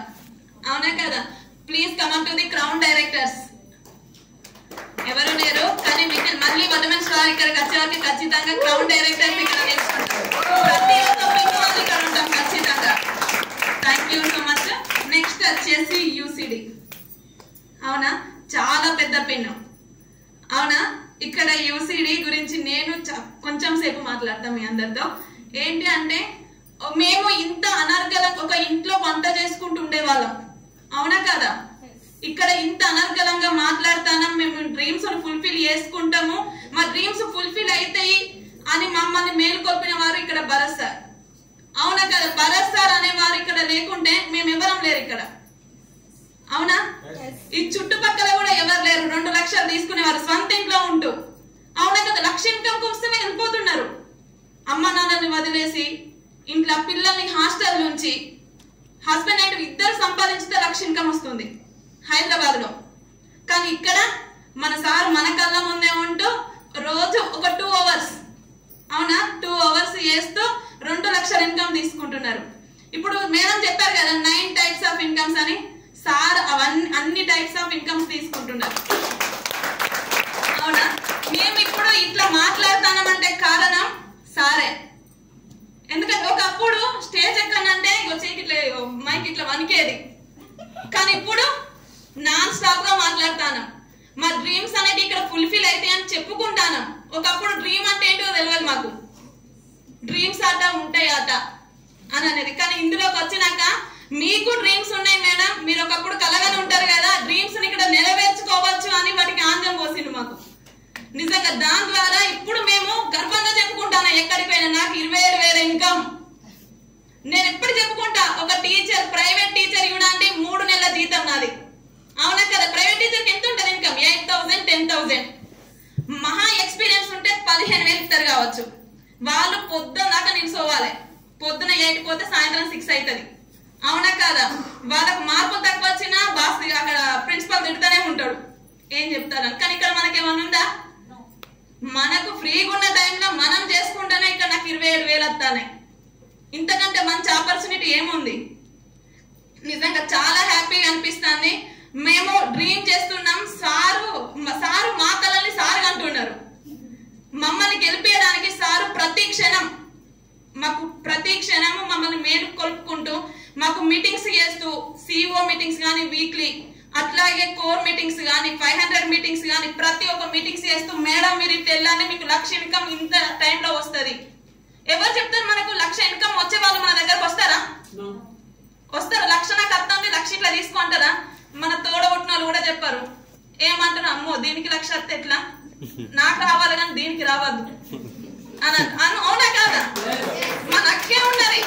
అవునా కదా? Please come to the crown directors. ఎవరు లేరు కానీ మీకు మళ్ళీ వడమన్ స్టార్ ఇక్కడికి వచ్చే వరకు ఖచ్చితంగా క్రౌన్ డైరెక్టర్స్ ఇక్కడ నేర్చుకుంటారు. ప్రతి ఒక్క పిన్ వాళ్ళు ఇక్కడ ఉంటాం ఖచ్చితంగా. Thank you so much. Next వచ్చేసి యూసిడి. అవునా, చాలా పెద్ద పిన్. అవునా, ఇక్కడ యూసిడి గురించి నేను కొంచెం సేపు మాట్లాడతాం మీ అందరితో. ఏంటి అంటే మేము ఇంత అనర్గళం ఒక ఇంట్లో వంట చేసుకుంటూ ఉండేవాళ్ళం. అవునా కదా? ఇక్కడ ఇంత అనర్గళంగా మాట్లాడతానం. మేము డ్రీమ్స్ ఫుల్ఫిల్ చేసుకుంటాము, మా డ్రీమ్స్ ఫుల్ఫిల్ అవుతాయి అని మమ్మల్ని మేలుకొల్పిన వారు ఇక్కడ భరత్ సార్. అవునా కదా? భరత్ సార్ అనేవారు ఇక్కడ లేకుంటే మేము ఎవరం లేరు ఇక్కడ. అవునా? ఈ చుట్టుపక్కల కూడా ఎవరు లేరు. 2 లక్షలు తీసుకునేవారు సొంత ఇంట్లో ఉంటూ. అవునా కదా? 1 లక్ష ఇన్కమ్ కోసమే వెళ్ళిపోతున్నారు. అమ్మ నాన్నని వదిలేసి ఇంట్లో పిల్లల్ని హాస్టల్ నుంచి హస్బెండ్ అండ్ ఇద్దరు సంపాదించితే 1 లక్ష ఇన్కమ్ వస్తుంది హైదరాబాద్ లో. కానీ ఇక్కడ మన సార్ మన కళ్ళ ముందే ఉంటూ రోజు ఒక 2 hours, అవునా, 2 hours చేస్తూ 2 లక్షల ఇన్కమ్ తీసుకుంటున్నారు. ఇప్పుడు మేడం చెప్పారు కదా 9 types ఆఫ్ ఇన్కమ్స్ అని. సార్ అన్ని టైప్స్ ఆఫ్ ఇన్కమ్స్ తీసుకుంటున్నారు. అవునా? మేము ఇప్పుడు ఇట్లా మాట్లాడుతామంటే కారణం సారే. ఎందుకంటే ఒకప్పుడు స్టేజ్ ఎక్కనంటే మైక్ ఇట్లా వణికేది, కానీ ఇప్పుడు నాన్ స్టాప్ గా మాట్లాడతాను. మా డ్రీమ్స్ అనేది ఇక్కడ ఫుల్ఫిల్ అయితే అని చెప్పుకుంటాను. ఒకప్పుడు డ్రీమ్ అంటే ఏంటో తెలియదు మాకు. డ్రీమ్స్ ఆట ఉంటాయి ఆట అని అనేది. కానీ ఇందులోకి వచ్చినాక మీకు డ్రీమ్స్ ఉన్నాయి మేడం, మీరు ఒకప్పుడు కలగానే ఉంటారు కదా, డ్రీమ్స్ ని ఇక్కడ నెరవేర్చుకోవచ్చు అని వాటికి ఆనందం పోసింది మాకు. నిజంగా దాని ద్వారా ఇప్పుడు మేము గర్వంగా చెప్పుకుంటాను. ఎక్కడికి పోయినా నాకు 27,000 ఇన్కమ్. నేను ఎప్పుడు చెప్పుకుంటా, ఒక టీచర్, ప్రైవేట్ టీచర్ ఇవ్వడానికి 3 నెలల జీతం నాది. అవునా కదా? ప్రైవేట్ టీచర్కి ఎంత ఉంటుంది ఇన్కమ్? 8,000, 10,000. మహా ఎక్స్పీరియన్స్ ఉంటే 15,000 ఇస్తారు కావచ్చు. వాళ్ళు పొద్దున దాకా నిల్చోవాలి. పొద్దున 8 పోతే సాయంత్రం 6 అవుతుంది. అవునా కాదా? వాళ్ళకు మార్పులు తక్కువ వచ్చినా బాస్ అక్కడ ప్రిన్సిపల్ తిడుతూనే ఉంటాడు, ఏం చెప్తారని. కానీ ఇక్కడ మనకేమన్నా ఉందా? మనకు ఫ్రీగా ఉన్న టైంలో మనం చేసుకుంటేనే ఇక్కడ నాకు 27,000 వస్తాయి. ఇంతకంటే మంచి ఆపర్చునిటీ ఏముంది? నిజంగా చాలా హ్యాపీగా అనిపిస్తుంది. మేము డ్రీమ్ చేస్తున్నాం. సారు మా కళల్ని సారు అంటున్నారు. మమ్మల్ని గెలిపేయడానికి సారు ప్రతి క్షణం మమ్మల్ని మేలు కొలుపుకుంటూ మాకు మీటింగ్స్ చేస్తూ, సిఇఓ మీటింగ్స్ కానీ వీక్లీ, అట్లాగే కోర్ మీటింగ్స్ కానీ 500 మీటింగ్స్ కానీ ప్రతి ఒక్క మీటింగ్స్ చేస్తూ, మేడం మీరు ఇట్లా వెళ్ళాలి, మీకు 1 లక్ష ఇన్కమ్ ఇంత టైంలో వస్తుంది. ఎవరు చెప్తారు మనకు 1 లక్ష ఇన్కమ్ వచ్చే వాళ్ళు మన దగ్గరకు వస్తారా? వస్తారు. 1 లక్ష నాకు వస్తుంది, 1 లక్ష ఇట్లా తీసుకుంటారా? మన తోడబుట్టిన వాళ్ళు కూడా చెప్పారు. ఏమంటారు? అమ్మో దీనికి 1 లక్ష వస్తే ఎట్లా, నాకు రావాలి కానీ దీనికి రావద్దు అవునా కాదా? మన అక్కే ఉన్నది,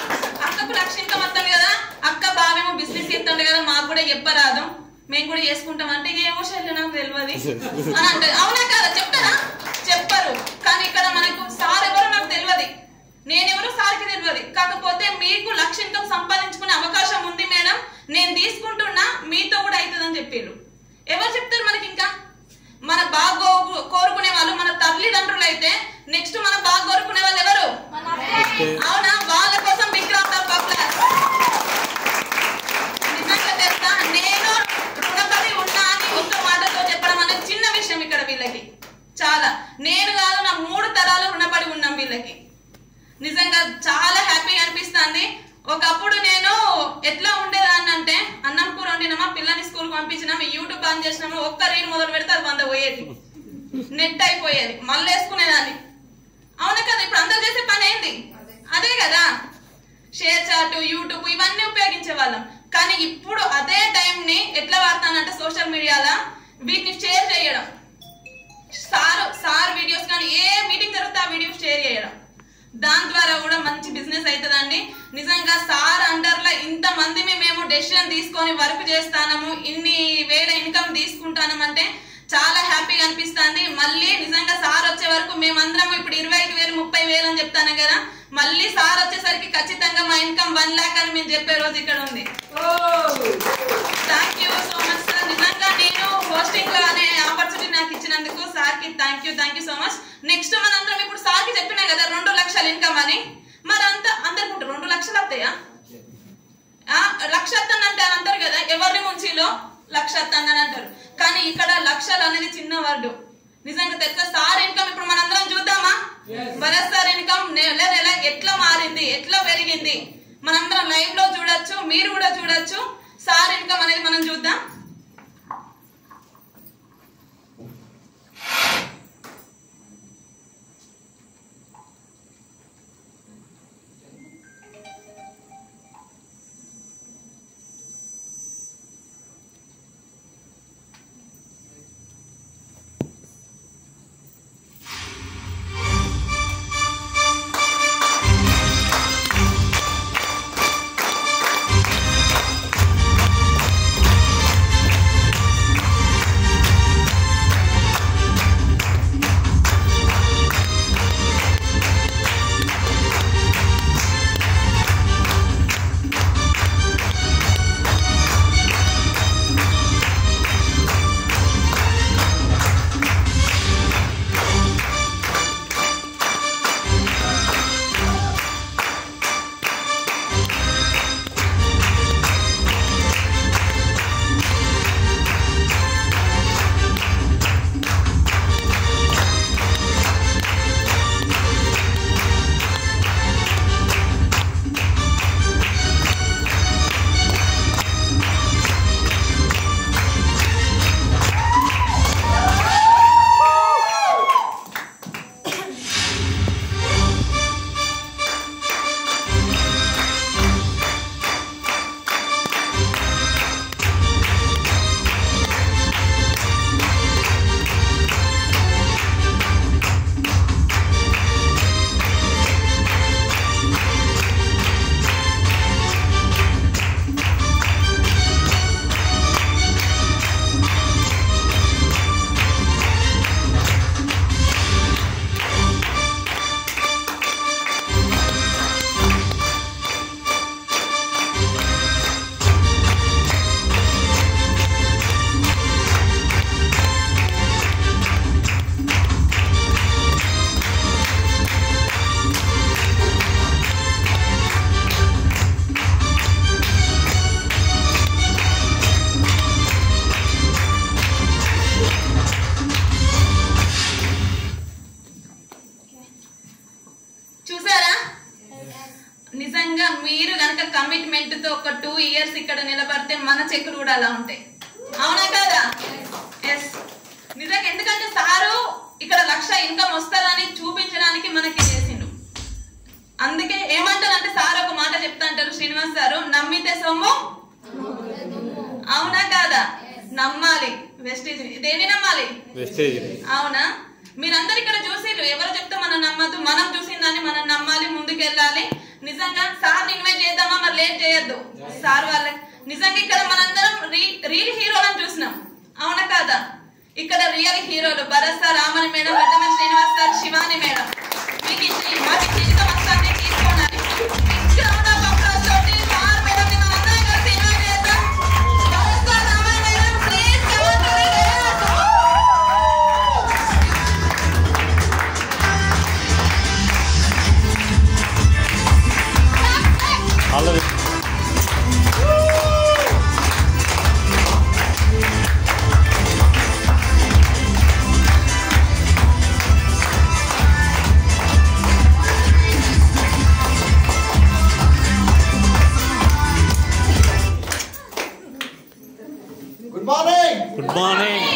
అక్కకు రక్షణ మొత్తం కదా, అక్క బావేమో బిజినెస్ చేస్తుండే కదా, మాకు కూడా చెప్పరాదు, మేము కూడా చేసుకుంటాం అంటే ఏమో శైలి నాకు తెలియదు అని అంటే అవునా కాదా? చెప్తారా? చెప్పరు. కానీ ఇక్కడ మనకు సార్ ఎవరు నాకు తెలియదు, నేనెవరు సార్కి తెలియదు. కాకపోతే మీకు లక్ష ఇన్కమ్ సంపాదించుకునే అవకాశం ఉంది మేడం, నేను తీసుకుంటున్నా, మీతో కూడా అవుతుందని చెప్పారు. ఎవరు చెప్తారు మనకి? ఇంకా మన బాగా కోరుకునే వాళ్ళు మన తల్లిదండ్రులు అయితే నెక్స్ట్ మన బాగా కోరుకునే వాళ్ళు ఎవరు? అవునా? వాళ్ళ కోసం బిగ్ రౌండ్ ఆఫ్ అప్లాస్. నిజంగా తెలుసా, నేను రుణపడి ఉన్నా అని ఒక్క మాటతో చెప్పడం అనేది చిన్న విషయం ఇక్కడ వీళ్ళకి. చాలా, నేను కాదు నా 3 తరాలు రుణపడి ఉన్నాం వీళ్ళకి. నిజంగా చాలా హ్యాపీగా అనిపిస్తుంది. ఒకప్పుడు నేను ఎట్లా ఉండేదాన్ని అంటే, అన్నం కూర వండినామా, పిల్లని స్కూల్ పంపించినామా, యూట్యూబ్ ఆన్ చేసినామా, ఒక్క రీల్ మొదలు పెడితే అది 100 పోయేది, నెట్ అయిపోయేది, మళ్ళీ వేసుకునేదాన్ని. అవునా కదా? ఇప్పుడు అందరు చేసే పని ఏంది? అదే కదా, షేర్ చాట్, యూట్యూబ్ ఇవన్నీ ఉపయోగించే వాళ్ళం. కానీ ఇప్పుడు అదే టైం ని ఎట్లా వాడతానంటే సోషల్ మీడియాలో వీటిని షేర్ చేయడం, సార్ వీడియోస్ కానీ ఏ మీటింగ్ జరిగితే ఆ వీడియోస్ షేర్ చేయడం, దాని ద్వారా కూడా మంచి బిజినెస్ అవుతుందండి. నిజంగా సార్ అండర్ లో ఇంత మంది మేము డెసిషన్ తీసుకొని వర్క్ చేస్తాము, ఇన్ని వేల ఇన్కమ్ తీసుకుంటామంటే చాలా హ్యాపీగా అనిపిస్తుంది. మళ్ళీ నిజంగా సార్ వచ్చే వరకు మేమందరం ఇప్పుడు 25,000 30,000 అని చెప్తాను కదా, మళ్ళీ సార్ వచ్చేసరికి ఖచ్చితంగా మా ఇన్కమ్ 1 lakh అని మేము చెప్పే రోజు ఇక్కడ ఉంది. Thank you so much sir. నిజంగా నేను హోస్టింగ్ లో అనే ఆపర్చునిటీ నాకు ఇచ్చినందుకు సార్కి thank you so much. Next మనందరం ఇప్పుడు సార్కి చెప్పినా కదా 2 లక్షల ఇన్కమ్ అని, మరి అందరికి 2 లక్షలు వస్తాయా? 1 లక్ష అంటే అంటారు కదా, ఎవరిని ముంచిలో 1 లక్ష అని అంటారు. కానీ ఇక్కడ లక్షలు అనేది చిన్న వర్డ్. నిజంగా తెలుసా, సార్ ఇన్కమ్ ఇప్పుడు మనందరం చూద్దామా? భరత్ సార్ ఇన్కమ్ నెల ఎట్లా మారింది, ఎట్లా పెరిగింది, మనందరం లైవ్ లో చూడొచ్చు, మీరు కూడా చూడొచ్చు. సార్ ఇన్కమ్ అనేది మనం చూద్దాం. నిజంగా మీరు గనక కమిట్మెంట్ తో ఒక 2 years ఇక్కడ నిలబడితే మన చెక్కులు కూడా అలా ఉంటాయి. అవునా కదా? ఎస్, నిజంగా. ఎందుకంటే సారు ఇక్కడ 1 లక్ష ఇన్కమ్ వస్తుందని చూపించడానికి మనకి చేసిండు. అందుకే ఏమంటారంటే సార్ ఒక మాట చెప్తా అంటారు, శ్రీనివాస్ సారు, నమ్మితే సొమ్ము. అవునా కాదా? నమ్మాలి. వెస్టేజ్ దేని నమ్మాలి? అవునా? మీరందరు ఇక్కడ చూసిర్రు, ఎవరు చెప్తే మనం నమ్మద్దు, మనం చూసిన దాన్ని మనం నమ్మాలి, ముందుకు వెళ్ళాలి. నిజంగా సార్ ఇన్వైట్ చేద్దామా, మరి లేట్ చేయొద్దు సార్ వాళ్ళ. నిజంగా ఇక్కడ మనందరం రియల్ హీరోలను చూసినాం, అవునా కాదా? ఇక్కడ రియల్ హీరోలు భరత్ సార్, రామని మేడం, వెంటనే శ్రీనివాస్ సార్, శివాని మేడం. మీకు ఈ మాటి జీవితం వస్తానే తీసుకోవాలి. సార్ మేడం మనందరం కలిసి ఇన్వైట్ చేద్దాం. Bharat sir, Ramani madam, please come to the dais. Good morning.